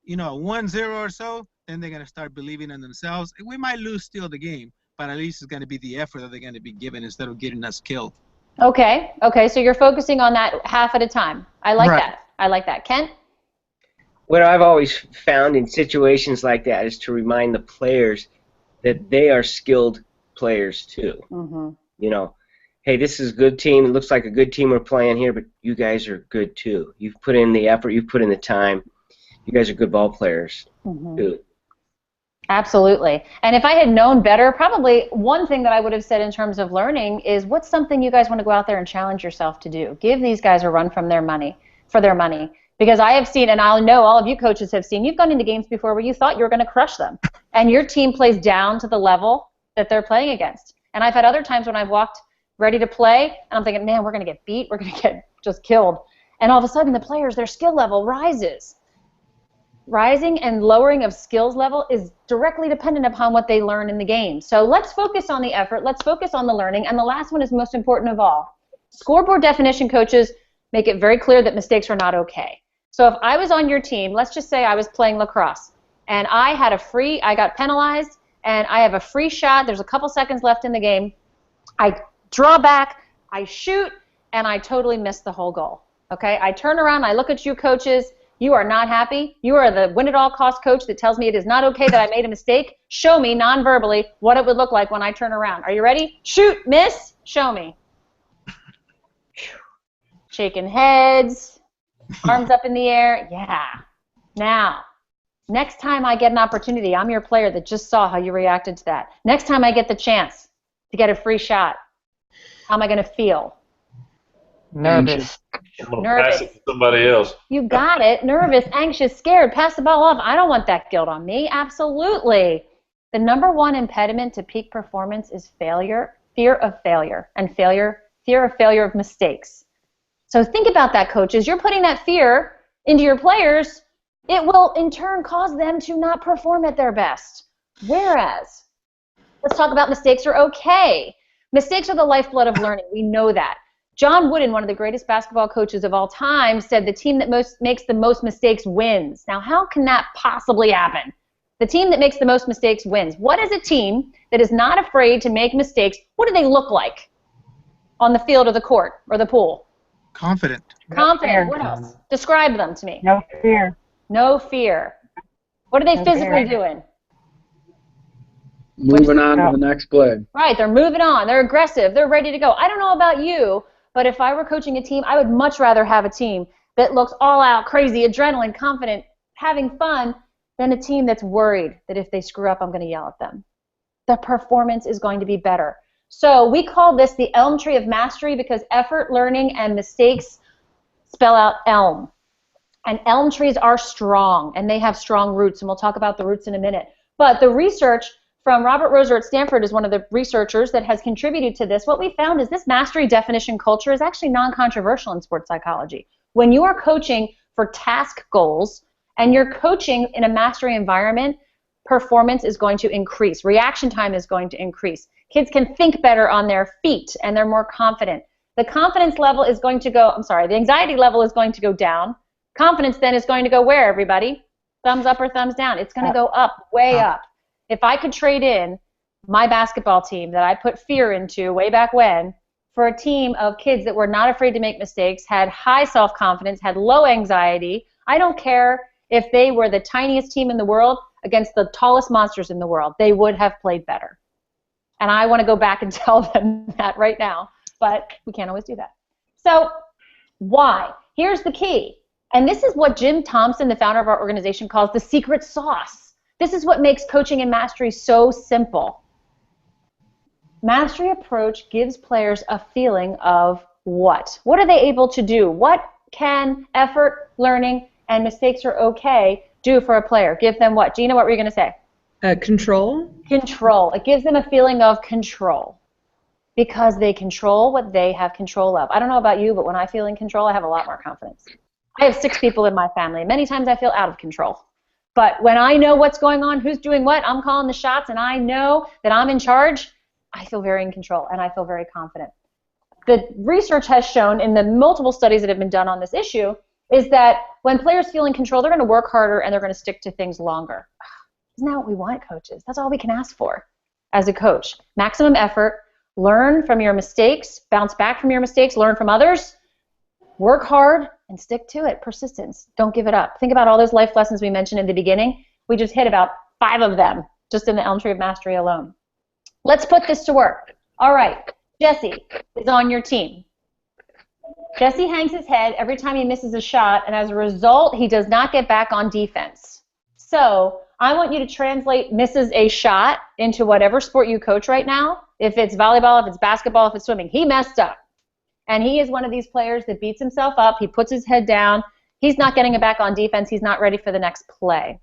1-0 or so, then they're going to start believing in themselves. We might lose still the game, but at least it's going to be the effort that they're going to be given instead of getting us killed. Okay. Okay. So you're focusing on that half at a time. I like that. I like that. Kent? What I've always found in situations like that is to remind the players that they are skilled players too. Mm-hmm. You know, hey, this is a good team. It looks like a good team we're playing here, but you guys are good too. You've put in the effort. You've put in the time. You guys are good ball players too. Absolutely. And if I had known better, probably one thing that I would have said in terms of learning is, what's something you guys want to go out there and challenge yourself to do? Give these guys a run for their money. Because I have seen, and I know all of you coaches have seen, you've gone into games before where you thought you were going to crush them, and your team plays down to the level that they're playing against. And I've had other times when I've walked ready to play, and I'm thinking, man, we're going to get beat, we're going to get just killed. And all of a sudden the players, their skill level rises. Rising and lowering of skills level is directly dependent upon what they learn in the game. So let's focus on the effort, let's focus on the learning, and the last one is most important of all. Scoreboard definition coaches make it very clear that mistakes are not okay. So if I was on your team, let's just say I was playing lacrosse, and I got penalized, and I have a free shot, there's a couple seconds left in the game, I draw back, I shoot, and I totally miss the whole goal. Okay, I turn around, I look at you coaches, you are not happy. You are the win-at-all-cost coach that tells me it is not okay that I made a mistake. Show me non-verbally what it would look like when I turn around. Are you ready? Shoot, miss, show me. Shaking heads, arms up in the air. Yeah. Now, next time I get an opportunity, I'm your player that just saw how you reacted to that. Next time I get the chance to get a free shot, how am I going to feel? Nervous. I'm going to pass it to somebody else. You got it. Nervous, anxious, scared. Pass the ball off. I don't want that guilt on me. Absolutely. The number one impediment to peak performance is failure, fear of failure, and fear of failure of mistakes. So think about that, coaches. You're putting that fear into your players. It will, in turn, cause them to not perform at their best. Whereas, let's talk about mistakes are okay. Mistakes are the lifeblood of learning. We know that. John Wooden, one of the greatest basketball coaches of all time, said the team that makes the most mistakes wins. Now, how can that possibly happen? The team that makes the most mistakes wins. What is a team that is not afraid to make mistakes? What do they look like on the field or the court or the pool? Confident. Confident. What else? Describe them to me. No fear. No fear. What are they physically doing? Moving on to the next play. Right, they're moving on. They're aggressive. They're ready to go. I don't know about you, but if I were coaching a team, I would much rather have a team that looks all out, crazy, adrenaline, confident, having fun, than a team that's worried that if they screw up, I'm going to yell at them. The performance is going to be better. So we call this the ELM Tree of Mastery because effort, learning, and mistakes spell out ELM. And ELM trees are strong, and they have strong roots, and we'll talk about the roots in a minute. But the research from Robert Roser at Stanford is one of the researchers that has contributed to this. What we found is this mastery definition culture is actually non-controversial in sports psychology. When you are coaching for task goals and you're coaching in a mastery environment, performance is going to increase. Reaction time is going to increase. Kids can think better on their feet and they're more confident. The confidence level is going to go, the anxiety level is going to go down. Confidence then is going to go where, everybody? Thumbs up or thumbs down? It's going to go up, way up. If I could trade in my basketball team that I put fear into way back when for a team of kids that were not afraid to make mistakes, had high self-confidence, had low anxiety, I don't care if they were the tiniest team in the world against the tallest monsters in the world, they would have played better. And I want to go back and tell them that right now, but we can't always do that. So why? Here's the key. And this is what Jim Thompson, the founder of our organization, calls the secret sauce. This is what makes coaching and mastery so simple. Mastery approach gives players a feeling of what? What are they able to do? What can effort, learning, and mistakes are okay do for a player? Give them what? Gina, what were you going to say? Control. Control. It gives them a feeling of control because they control what they have control of. I don't know about you, but when I feel in control, I have a lot more confidence. I have 6 people in my family. Many times I feel out of control. But when I know what's going on, who's doing what, I'm calling the shots, and I know that I'm in charge, I feel very in control, and I feel very confident. The research has shown in the multiple studies that have been done on this issue is that when players feel in control, they're going to work harder and they're going to stick to things longer. Isn't that what we want, coaches? That's all we can ask for as a coach. Maximum effort, Learn from your mistakes, bounce back from your mistakes, learn from others, work hard, and stick to it. Persistence. Don't give it up. Think about all those life lessons we mentioned in the beginning. We just hit about 5 of them just in the ELM Tree of Mastery alone. Let's put this to work. All right, Jesse is on your team. Jesse hangs his head every time he misses a shot, and as a result, he does not get back on defense. So I want you to translate misses a shot into whatever sport you coach right now. If it's volleyball, if it's basketball, if it's swimming. He messed up. And he is one of these players that beats himself up. He puts his head down. He's not getting it back on defense. He's not ready for the next play.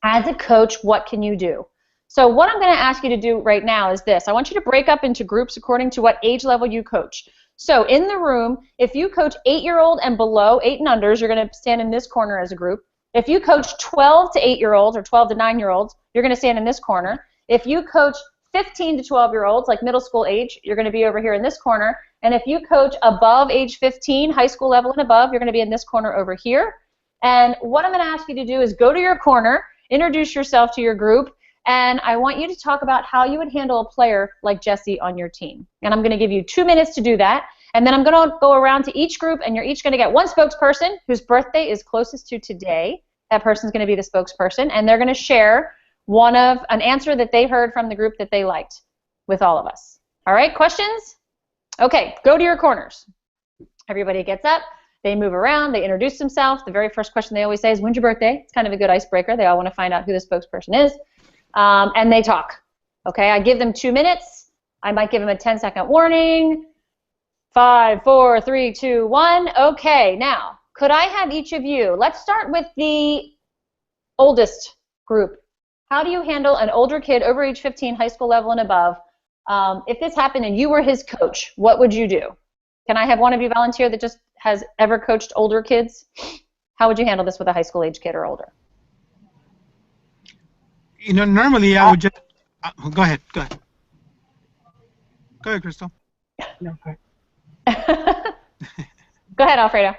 As a coach, what can you do? So what I'm going to ask you to do right now is this. I want you to break up into groups according to what age level you coach. So in the room, if you coach 8-year-old and below, 8 and unders, you're going to stand in this corner as a group. If you coach 12 to 8-year-olds or 12 to 9-year-olds, you're going to stand in this corner. If you coach 15 to 12-year-olds, like middle school age, you're going to be over here in this corner. And if you coach above age 15, high school level and above, you're going to be in this corner over here. And what I'm going to ask you to do is go to your corner, introduce yourself to your group, and I want you to talk about how you would handle a player like Jesse on your team. And I'm going to give you 2 minutes to do that. And then I'm going to go around to each group, and you're each going to get one spokesperson whose birthday is closest to today. That person's going to be the spokesperson, and they're going to share an answer that they heard from the group that they liked with all of us. All right, questions? Okay, go to your corners. Everybody gets up, they move around, they introduce themselves. The very first question they always say is, when's your birthday? It's kind of a good icebreaker. They all want to find out who the spokesperson is. And they talk. Okay, I give them 2 minutes. I might give them a 10-second warning. 5, 4, 3, 2, 1. Okay, now, could I have each of you, let's start with the oldest group. How do you handle an older kid over age 15, high school level and above? If this happened and you were his coach, what would you do? Can I have one of you volunteer that just has ever coached older kids? How would you handle this with a high school age kid or older? You know, normally I would just go ahead. Go ahead, Crystal. No, go ahead. Go ahead, Alfredo.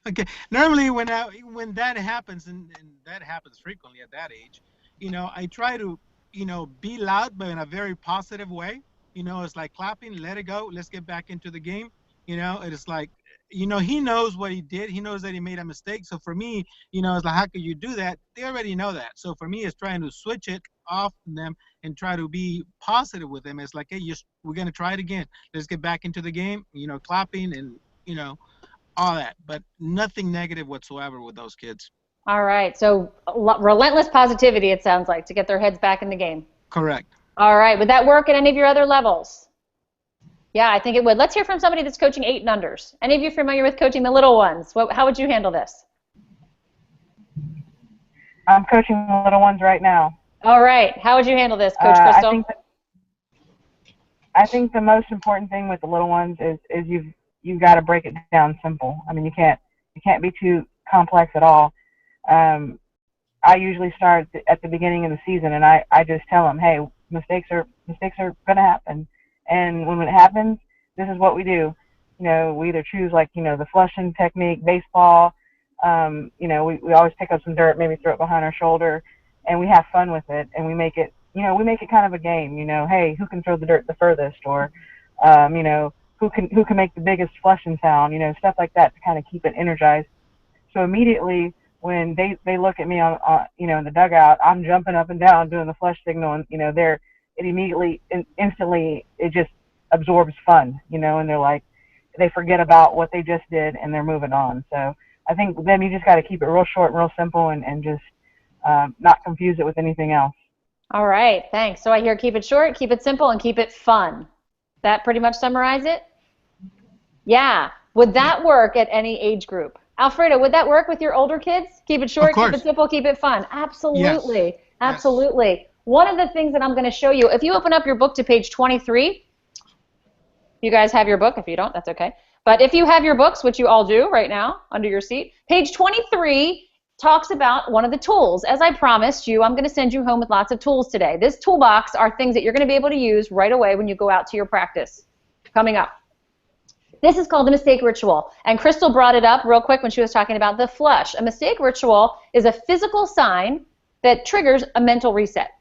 Okay. Normally, when that happens, and that happens frequently at that age, you know, I try to, you know, be loud, but in a very positive way. You know, it's like clapping, let it go, let's get back into the game. You know, it's like, you know, he knows what he did. He knows that he made a mistake. So for me, you know, it's like, how could you do that? They already know that. So for me, it's trying to switch it off them and try to be positive with them. It's like, hey, we're going to try it again. Let's get back into the game, you know, clapping and, you know, all that. But nothing negative whatsoever with those kids. All right. So relentless positivity, it sounds like, to get their heads back in the game. Correct. All right. Would that work at any of your other levels? Yeah, I think it would. Let's hear from somebody that's coaching 8 and unders. Any of you familiar with coaching the little ones? How would you handle this? I'm coaching the little ones right now. All right. How would you handle this, Coach Crystal? I think the most important thing with the little ones is you've got to break it down simple. I mean, you can't be too complex at all. I usually start at the beginning of the season, and I just tell them, hey, mistakes are going to happen. And when it happens, this is what we do. You know, we either choose, like, you know, the flushing technique, baseball. You know, we always pick up some dirt, maybe throw it behind our shoulder, and we have fun with it. And we make it, you know, kind of a game. You know, hey, who can throw the dirt the furthest, or, you know, who can make the biggest flushing sound? You know, stuff like that to kind of keep it energized. So immediately when they look at me on you know, in the dugout, I'm jumping up and down doing the flush signal, and you know, instantly it just absorbs fun, you know, and they're like, they forget about what they just did and they're moving on. So I think then you just got to keep it real short and real simple, and just not confuse it with anything else. All right, thanks. So I hear keep it short, keep it simple, and keep it fun. That pretty much summarize it? Yeah. Would that work at any age group? Alfredo, would that work with your older kids? Keep it short, keep it simple, keep it fun. Absolutely. Yes. Absolutely. Yes. One of the things that I'm going to show you, if you open up your book to page 23, you guys have your book. If you don't, that's okay. But if you have your books, which you all do right now under your seat, page 23 talks about one of the tools. As I promised you, I'm going to send you home with lots of tools today. This toolbox are things that you're going to be able to use right away when you go out to your practice coming up. This is called the mistake ritual. And Crystal brought it up real quick when she was talking about the flush. A mistake ritual is a physical sign that triggers a mental reset.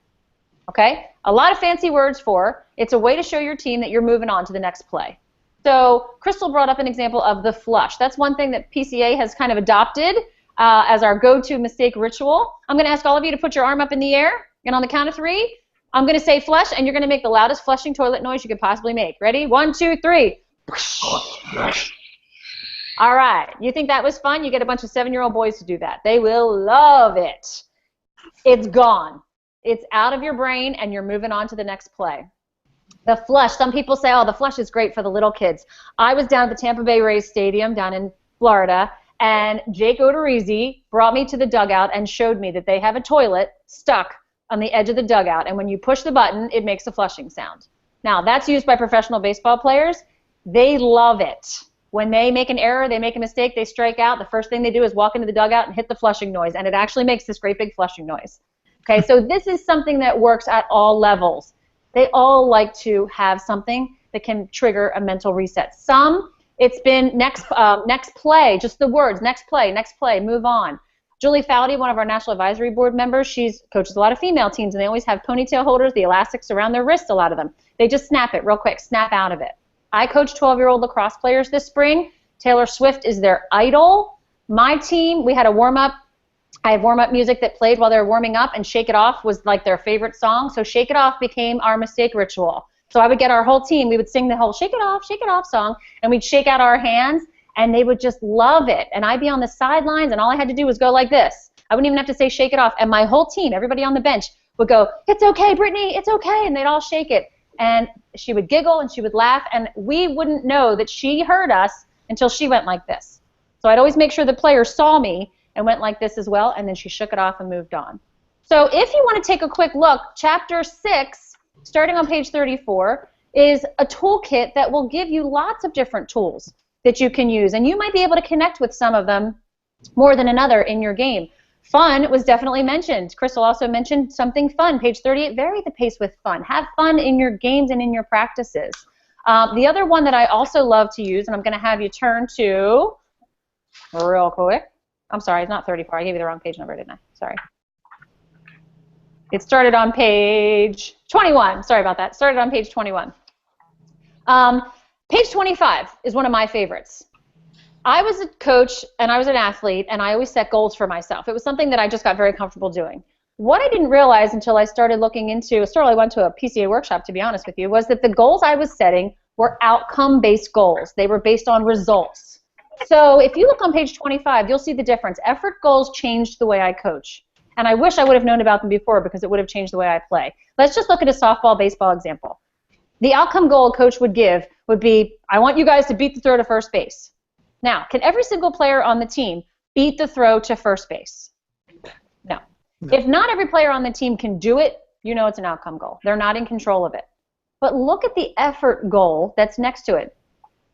Okay? A lot of fancy words for It's a way to show your team that you're moving on to the next play. So Crystal brought up an example of the flush. That's one thing that PCA has kind of adopted as our go-to mistake ritual. I'm going to ask all of you to put your arm up in the air, and on the count of 3, I'm going to say flush, and you're going to make the loudest flushing toilet noise you could possibly make. Ready? 1, 2, 3. All right. You think that was fun? You get a bunch of 7-year-old boys to do that. They will love it. It's gone. It's out of your brain, and you're moving on to the next play. The flush. Some people say, oh, the flush is great for the little kids. I was down at the Tampa Bay Rays Stadium down in Florida, and Jake Odorizzi brought me to the dugout and showed me that they have a toilet stuck on the edge of the dugout, and when you push the button, it makes a flushing sound. Now, that's used by professional baseball players. They love it. When they make an error, they make a mistake, they strike out, the first thing they do is walk into the dugout and hit the flushing noise, and it actually makes this great big flushing noise. Okay, so this is something that works at all levels. They all like to have something that can trigger a mental reset. Some, it's been next play, just the words, next play, move on. Julie Foudy, one of our National Advisory Board members, she coaches a lot of female teams, and they always have ponytail holders, the elastics around their wrists, a lot of them. They just snap it real quick, snap out of it. I coach 12-year-old lacrosse players this spring. Taylor Swift is their idol. My team, we had a warm-up. I have warm-up music that played while they were warming up, and Shake It Off was like their favorite song. So Shake It Off became our mistake ritual. So I would get our whole team, we would sing the whole Shake It Off song, and we'd shake out our hands, and they would just love it. And I'd be on the sidelines, and all I had to do was go like this. I wouldn't even have to say Shake It Off. And my whole team, everybody on the bench, would go, it's okay, Brittany, it's okay, and they'd all shake it. And she would giggle, and she would laugh, and we wouldn't know that she heard us until she went like this. So I'd always make sure the players saw me and went like this as well, and then she shook it off and moved on. So if you want to take a quick look, Chapter 6, starting on page 34, is a toolkit that will give you lots of different tools that you can use, and you might be able to connect with some of them more than another in your game. Fun was definitely mentioned. Crystal also mentioned something fun. Page 38, vary the pace with fun. Have fun in your games and in your practices. The other one that I also love to use, and I'm going to have you turn to real quick. I'm sorry, it's not 34. I gave you the wrong page number, didn't I? Sorry. It started on page 21. Sorry about that. Started on page 21. Page 25 is one of my favorites. I was a coach and I was an athlete, and I always set goals for myself. It was something that I just got very comfortable doing. What I didn't realize until I started looking into, I went to a PCA workshop, to be honest with you, was that the goals I was setting were outcome-based goals. They were based on results. So if you look on page 25, you'll see the difference. Effort goals changed the way I coach. And I wish I would have known about them before, because it would have changed the way I play. Let's just look at a softball, baseball example. The outcome goal a coach would give would be, I want you guys to beat the throw to first base. Now, can every single player on the team beat the throw to first base? No. If not every player on the team can do it, you know it's an outcome goal. They're not in control of it. But look at the effort goal that's next to it.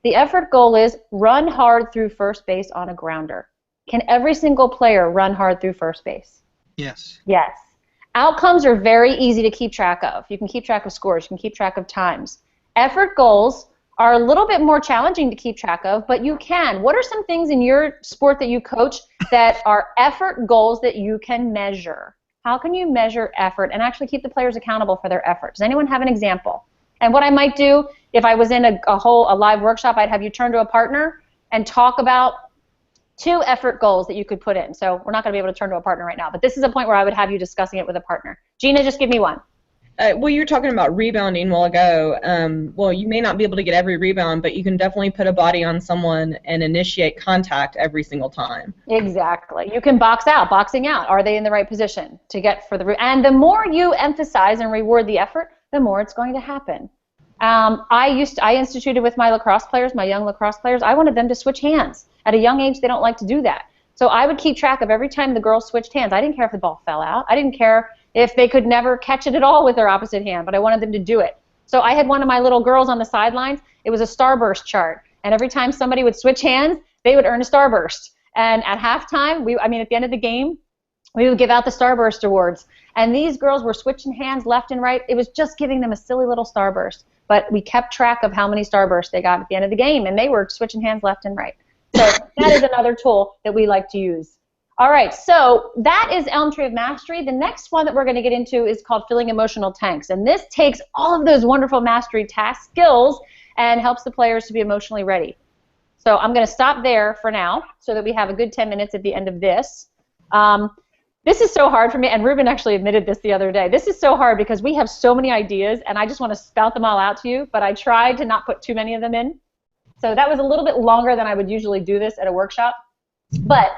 The effort goal is run hard through first base on a grounder. Can every single player run hard through first base? Yes. Yes. Outcomes are very easy to keep track of. You can keep track of scores. You can keep track of times. Effort goals are a little bit more challenging to keep track of, but you can. What are some things in your sport that you coach that are effort goals that you can measure? How can you measure effort and actually keep the players accountable for their effort? Does anyone have an example? And what I might do, if I was in a live workshop, I'd have you turn to a partner and talk about 2 effort goals that you could put in. So we're not going to be able to turn to a partner right now, but this is a point where I would have you discussing it with a partner. Gina, just give me one. Well, you were talking about rebounding a while ago. Well, you may not be able to get every rebound, but you can definitely put a body on someone and initiate contact every single time. Exactly. You can boxing out. Are they in the right position to get for the and the more you emphasize and reward the effort, the more it's going to happen. I instituted with my lacrosse players, my young lacrosse players, I wanted them to switch hands. At a young age, they don't like to do that. So I would keep track of every time the girls switched hands. I didn't care if the ball fell out. I didn't care if they could never catch it at all with their opposite hand, but I wanted them to do it. So I had one of my little girls on the sidelines. It was a starburst chart. And every time somebody would switch hands, they would earn a starburst. And at halftime, at the end of the game, we would give out the starburst awards. And these girls were switching hands left and right. It was just giving them a silly little starburst. But we kept track of how many starbursts they got at the end of the game, and they were switching hands left and right. So that is another tool that we like to use. All right, so that is ELM Tree of Mastery. The next one that we're going to get into is called Filling Emotional Tanks. And this takes all of those wonderful mastery task skills and helps the players to be emotionally ready. So I'm going to stop there for now so that we have a good 10 minutes at the end of this. This is so hard for me, and Ruben actually admitted this the other day. This is so hard because we have so many ideas, and I just want to spout them all out to you, but I tried to not put too many of them in. So that was a little bit longer than I would usually do this at a workshop. But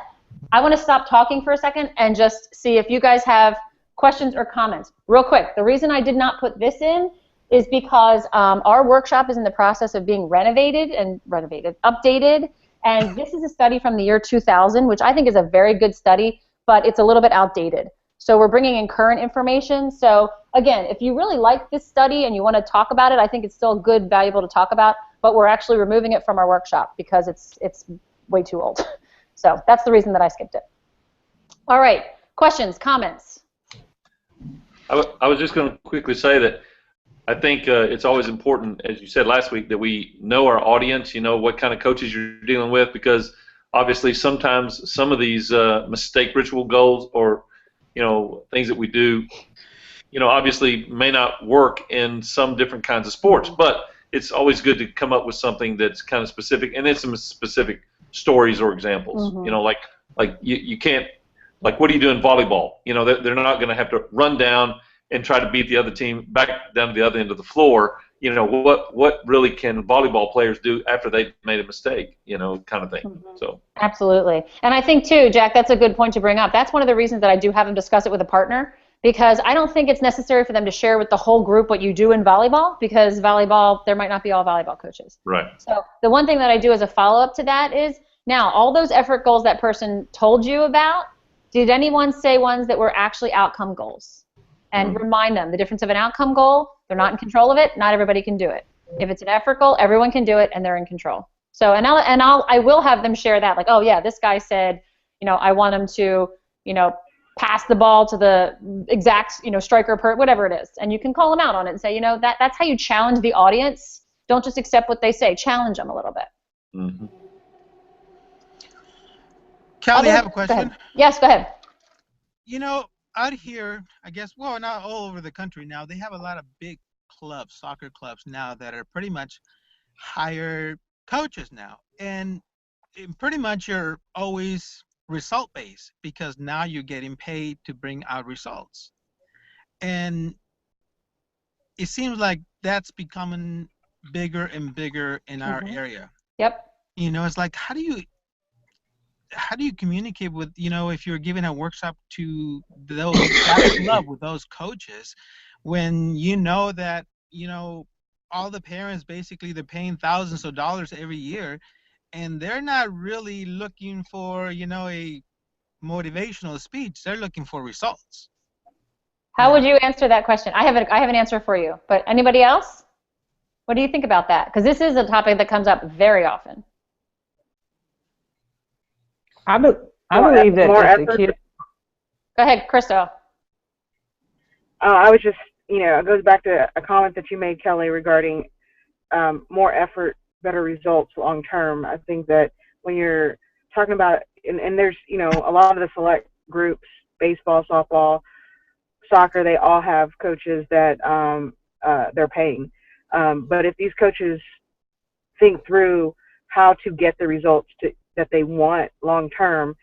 I want to stop talking for a second and just see if you guys have questions or comments. Real quick, the reason I did not put this in is because our workshop is in the process of being updated, and this is a study from the year 2000, which I think is a very good study, but it's a little bit outdated. So we're bringing in current information. So again, if you really like this study and you want to talk about it, I think it's still good, valuable to talk about, but we're actually removing it from our workshop because it's way too old. So that's the reason that I skipped it. All right, questions, comments? I was just going to quickly say that I think it's always important, as you said last week, that we know our audience, what kind of coaches you're dealing with, because obviously sometimes some of these mistake ritual goals or things that we do, obviously may not work in some different kinds of sports, but it's always good to come up with something that's kind of specific, and then some specific stories or examples. Like you can't, like, what do you do in volleyball? They're not going to have to run down and try to beat the other team back down to the other end of the floor. What really can volleyball players do after they've made a mistake, kind of thing. So absolutely. And I think too, Jack, that's a good point to bring up. That's one of the reasons that I do have them discuss it with a partner, because I don't think it's necessary for them to share with the whole group what you do in volleyball, because volleyball, there might not be all volleyball coaches. Right. So the one thing that I do as a follow-up to that is, now all those effort goals that person told you about, did anyone say ones that were actually outcome goals? And remind them the difference of an outcome goal. They're not in control of it. Not everybody can do it. If it's an effort goal, everyone can do it, and they're in control. So, I will have them share that, like, oh yeah, this guy said, I want him to, pass the ball to the exact, striker, whatever it is, and you can call them out on it and say, that's how you challenge the audience. Don't just accept what they say. Challenge them a little bit. Mm-hmm. Kelly, I have a question. Go ahead. Yes, go ahead. Out here, I guess, well, not all over the country now, they have a lot of big clubs, soccer clubs now, that are pretty much hire coaches now. And pretty much you're always result-based, because now you're getting paid to bring out results. And it seems like that's becoming bigger and bigger in our area. Yep. It's like, how do you communicate with, if you're giving a workshop to that club with those coaches, when that, all the parents, basically, they're paying thousands of dollars every year, and they're not really looking for, a motivational speech. They're looking for results. How would you answer that question? I have an answer for you, but anybody else? What do you think about that? Because this is a topic that comes up very often. I believe that the kids. Go ahead, Christo. I was just, it goes back to a comment that you made, Kelly, regarding more effort, better results long term. I think that when you're talking about, and there's, a lot of the select groups, baseball, softball, soccer, they all have coaches that they're paying. But if these coaches think through how to get the results that they want long term,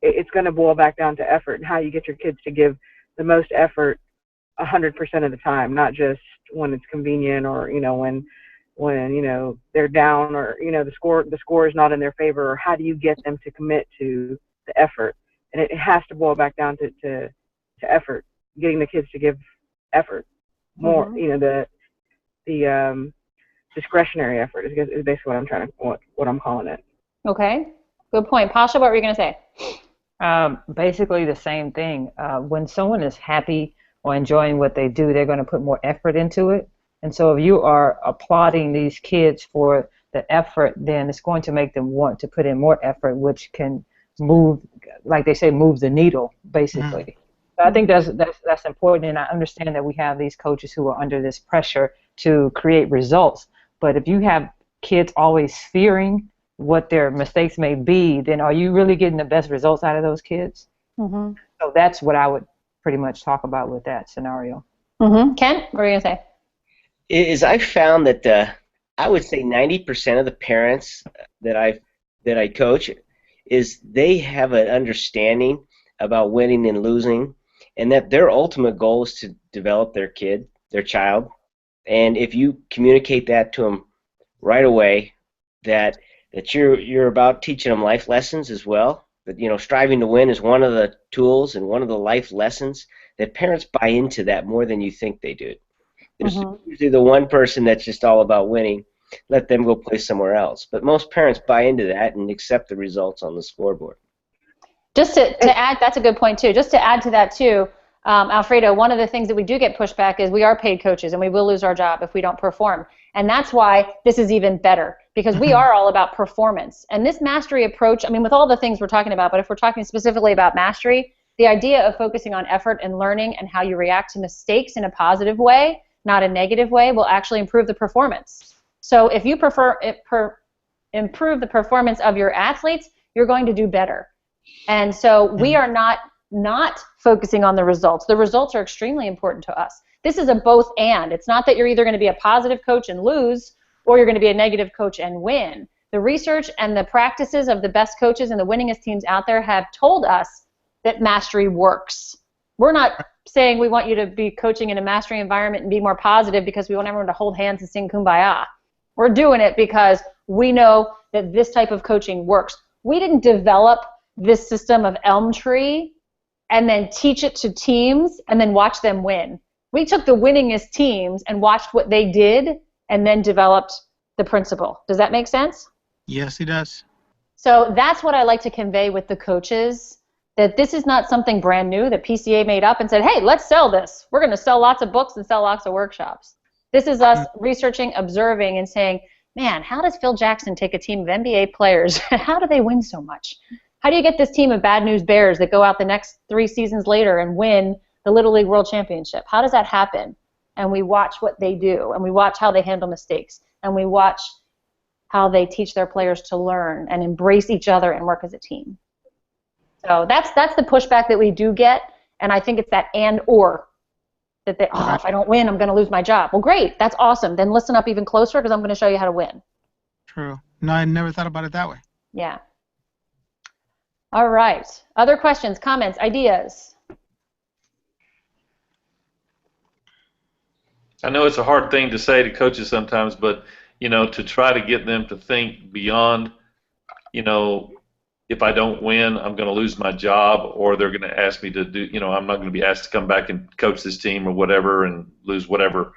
it's going to boil back down to effort and how you get your kids to give the most effort 100% of the time, not just when it's convenient, or when they're down, or the score is not in their favor, or how do you get them to commit to the effort? And it has to boil back down to effort, getting the kids to give effort more. The discretionary effort is basically what I'm calling it. Okay, good point. Pasha, what were you going to say? Basically the same thing. When someone is happy or enjoying what they do, they're going to put more effort into it. And so if you are applauding these kids for the effort, then it's going to make them want to put in more effort, which can move, like they say, move the needle, basically. Mm-hmm. So I think that's important, and I understand that we have these coaches who are under this pressure to create results. But if you have kids always fearing what their mistakes may be, then are you really getting the best results out of those kids? Mm-hmm. So that's what I would pretty much talk about with that scenario. Mm-hmm. Ken, what are you going to say? Is I found that I would say 90% of the parents that I coach is they have an understanding about winning and losing, and that their ultimate goal is to develop their kid, their child. And if you communicate that to them right away, that you're about teaching them life lessons as well. That, you know, striving to win is one of the tools and one of the life lessons, that parents buy into that more than you think they do. There's usually the one person that's just all about winning. Let them go play somewhere else. But most parents buy into that and accept the results on the scoreboard. Just to add, that's a good point too. Just to add to that too, Alfredo, one of the things that we do get pushback is we are paid coaches and we will lose our job if we don't perform. And that's why this is even better, because we are all about performance. And this mastery approach, I mean, with all the things we're talking about, but if we're talking specifically about mastery, the idea of focusing on effort and learning and how you react to mistakes in a positive way, not a negative way, will actually improve the performance. So if you improve the performance of your athletes, you're going to do better. And so we are not focusing on the results. The results are extremely important to us. This is a both and. It's not that you're either going to be a positive coach and lose, or you're going to be a negative coach and win. The research and the practices of the best coaches and the winningest teams out there have told us that mastery works. We're not saying we want you to be coaching in a mastery environment and be more positive because we want everyone to hold hands and sing Kumbaya. We're doing it because we know that this type of coaching works. We didn't develop this system of ELM Tree and then teach it to teams and then watch them win. We took the winningest teams and watched what they did and then developed the principle. Does that make sense? Yes, it does. So that's what I like to convey with the coaches, that this is not something brand new that PCA made up and said, hey, let's sell this. We're going to sell lots of books and sell lots of workshops. This is us researching, observing, and saying, man, how does Phil Jackson take a team of NBA players? How do they win so much? How do you get this team of Bad News Bears that go out the next 3 seasons later and win the Little League World Championship? How does that happen? And we watch what they do, and we watch how they handle mistakes, and we watch how they teach their players to learn and embrace each other and work as a team. So that's the pushback that we do get, and I think it's that and or. That they, if I don't win, I'm going to lose my job. Well, great. That's awesome. Then listen up even closer because I'm going to show you how to win. True. No, I never thought about it that way. Yeah. All right. Other questions, comments, ideas? I know it's a hard thing to say to coaches sometimes, but, you know, to try to get them to think beyond, you know, if I don't win, I'm going to lose my job, or they're going to ask me to do, you know, I'm not going to be asked to come back and coach this team or whatever and lose whatever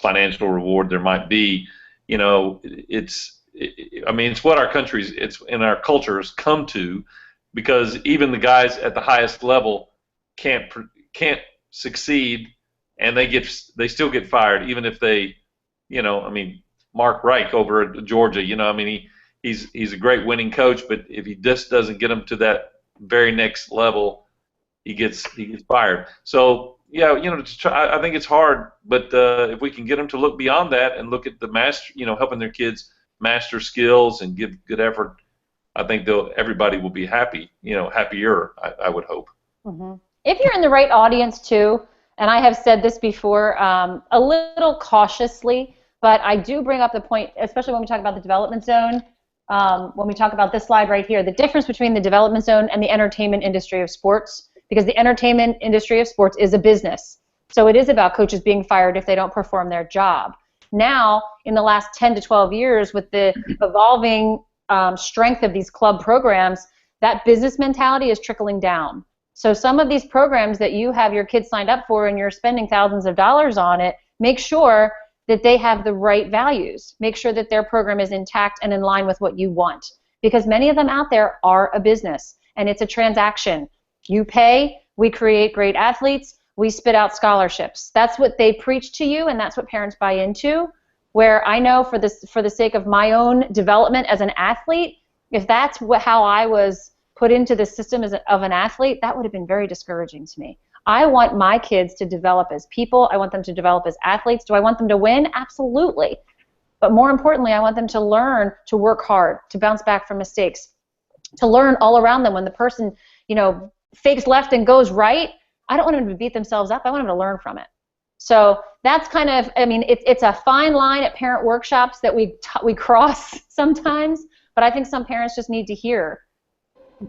financial reward there might be. You know, I mean, it's what our country's, it's in our cultures come to, because even the guys at the highest level can't succeed, and they still get fired, even if they, you know, I mean, Mark Reich over at Georgia, you know, I mean, he's a great winning coach, but if he just doesn't get him to that very next level, he gets fired. So yeah, you know, I think it's hard, but if we can get them to look beyond that and look at the master, you know, helping their kids master skills and give good effort, I think everybody will be happy, you know, happier, I would hope. Mm-hmm. If you're in the right audience too, and I have said this before, a little cautiously, but I do bring up the point, especially when we talk about the development zone, when we talk about this slide right here, the difference between the development zone and the entertainment industry of sports, because the entertainment industry of sports is a business. So it is about coaches being fired if they don't perform their job. Now, in the last 10 to 12 years, with the evolving strength of these club programs, that business mentality is trickling down. So some of these programs that you have your kids signed up for and you're spending thousands of dollars on it, make sure that they have the right values. Make sure that their program is intact and in line with what you want. Because many of them out there are a business, and it's a transaction. You pay, we create great athletes, we spit out scholarships. That's what they preach to you, and that's what parents buy into. Where I know for the sake of my own development as an athlete, if that's how I was put into the system of an athlete, that would have been very discouraging to me. I want my kids to develop as people. I want them to develop as athletes. Do I want them to win? Absolutely. But more importantly, I want them to learn to work hard, to bounce back from mistakes, to learn all around them. When the person, fakes left and goes right, I don't want them to beat themselves up. I want them to learn from it. So that's kind of, it's a fine line at parent workshops that we cross sometimes, but I think some parents just need to hear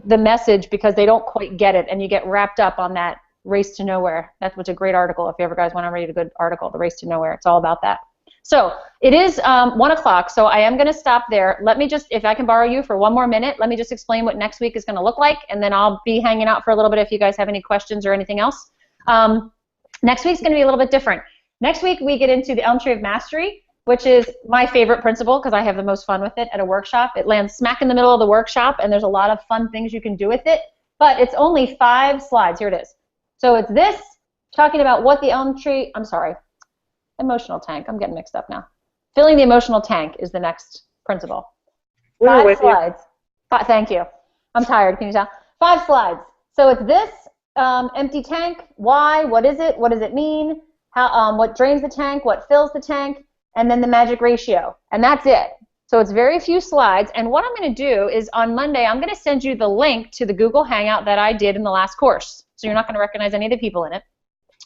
the message because they don't quite get it, and you get wrapped up on that race to nowhere. That's what's a great article. If you ever guys want to read a good article, The Race to Nowhere, it's all about that. So it is 1 o'clock, so I am going to stop there. Let me just, if I can borrow you for one more minute, let me just explain what next week is going to look like, and then I'll be hanging out for a little bit if you guys have any questions or anything else. Next week's going to be a little bit different. Next week we get into the ELM Tree of Mastery, which is my favorite principle because I have the most fun with it at a workshop. It lands smack in the middle of the workshop, and there's a lot of fun things you can do with it, but it's only 5 slides. Here it is. So it's this, talking about what the ELM Tree, emotional tank. I'm getting mixed up now. Filling the emotional tank is the next principle. 5 slides. Thank you. I'm tired. Can you tell? 5 slides. So it's this empty tank. Why? What is it? What does it mean? How? What drains the tank? What fills the tank? And then the magic ratio. And that's it. So it's very few slides. And what I'm going to do is on Monday, I'm going to send you the link to the Google Hangout that I did in the last course. So you're not going to recognize any of the people in it.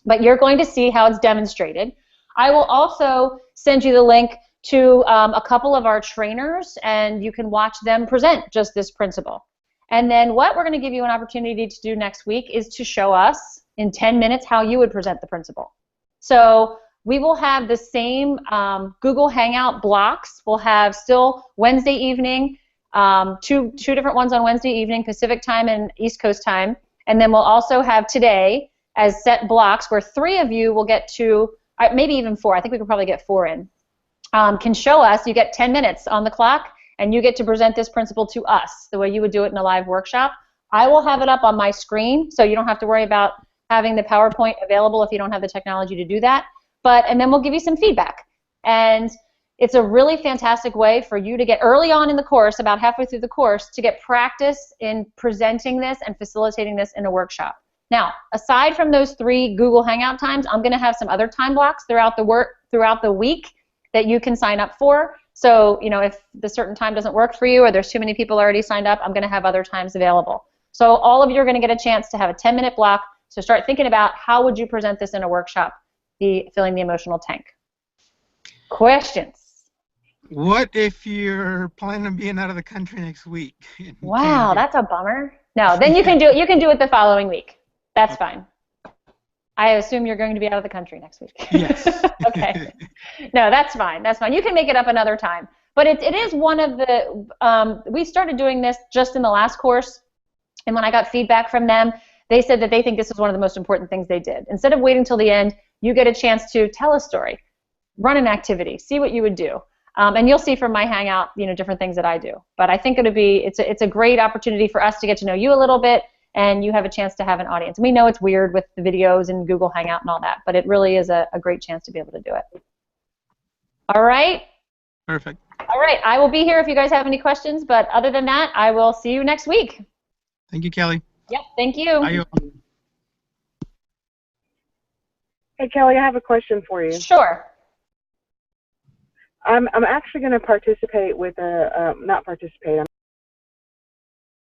But you're going to see how it's demonstrated. I will also send you the link to a couple of our trainers, and you can watch them present just this principle. And then what we're going to give you an opportunity to do next week is to show us in 10 minutes how you would present the principle. So we will have the same Google Hangout blocks. We'll have still Wednesday evening, two different ones on Wednesday evening, Pacific time and East Coast time. And then we'll also have today as set blocks where 3 of you will get to, maybe even 4, I think we could probably get 4 in, can show us. You get 10 minutes on the clock, and you get to present this principle to us the way you would do it in a live workshop. I will have it up on my screen, so you don't have to worry about having the PowerPoint available if you don't have the technology to do that. And then we'll give you some feedback. And it's a really fantastic way for you to get early on in the course, about halfway through the course, to get practice in presenting this and facilitating this in a workshop. Now, aside from those 3 Google Hangout times, I'm going to have some other time blocks throughout the week that you can sign up for. So, if the certain time doesn't work for you or there's too many people already signed up, I'm going to have other times available. So all of you are going to get a chance to have a 10-minute block. So start thinking about how would you present this in a workshop, filling the emotional tank. Questions? What if you're planning on being out of the country next week? Wow, that's a bummer. No, then you can do it. You can do it the following week. That's fine. I assume you're going to be out of the country next week. Yes. Okay. No, that's fine. That's fine. You can make it up another time. But it is one of the, we started doing this just in the last course, and when I got feedback from them, they said that they think this is one of the most important things they did. Instead of waiting till the end, you get a chance to tell a story, run an activity, see what you would do. And you'll see from my Hangout, different things that I do. But I think it's a great opportunity for us to get to know you a little bit, and you have a chance to have an audience. We know it's weird with the videos and Google Hangout and all that, but it really is a great chance to be able to do it. All right? Perfect. All right, I will be here if you guys have any questions, but other than that, I will see you next week. Thank you, Kelly. Yep, thank you. Bye. Hey, Kelly, I have a question for you. Sure. I'm actually going to participate with not participate.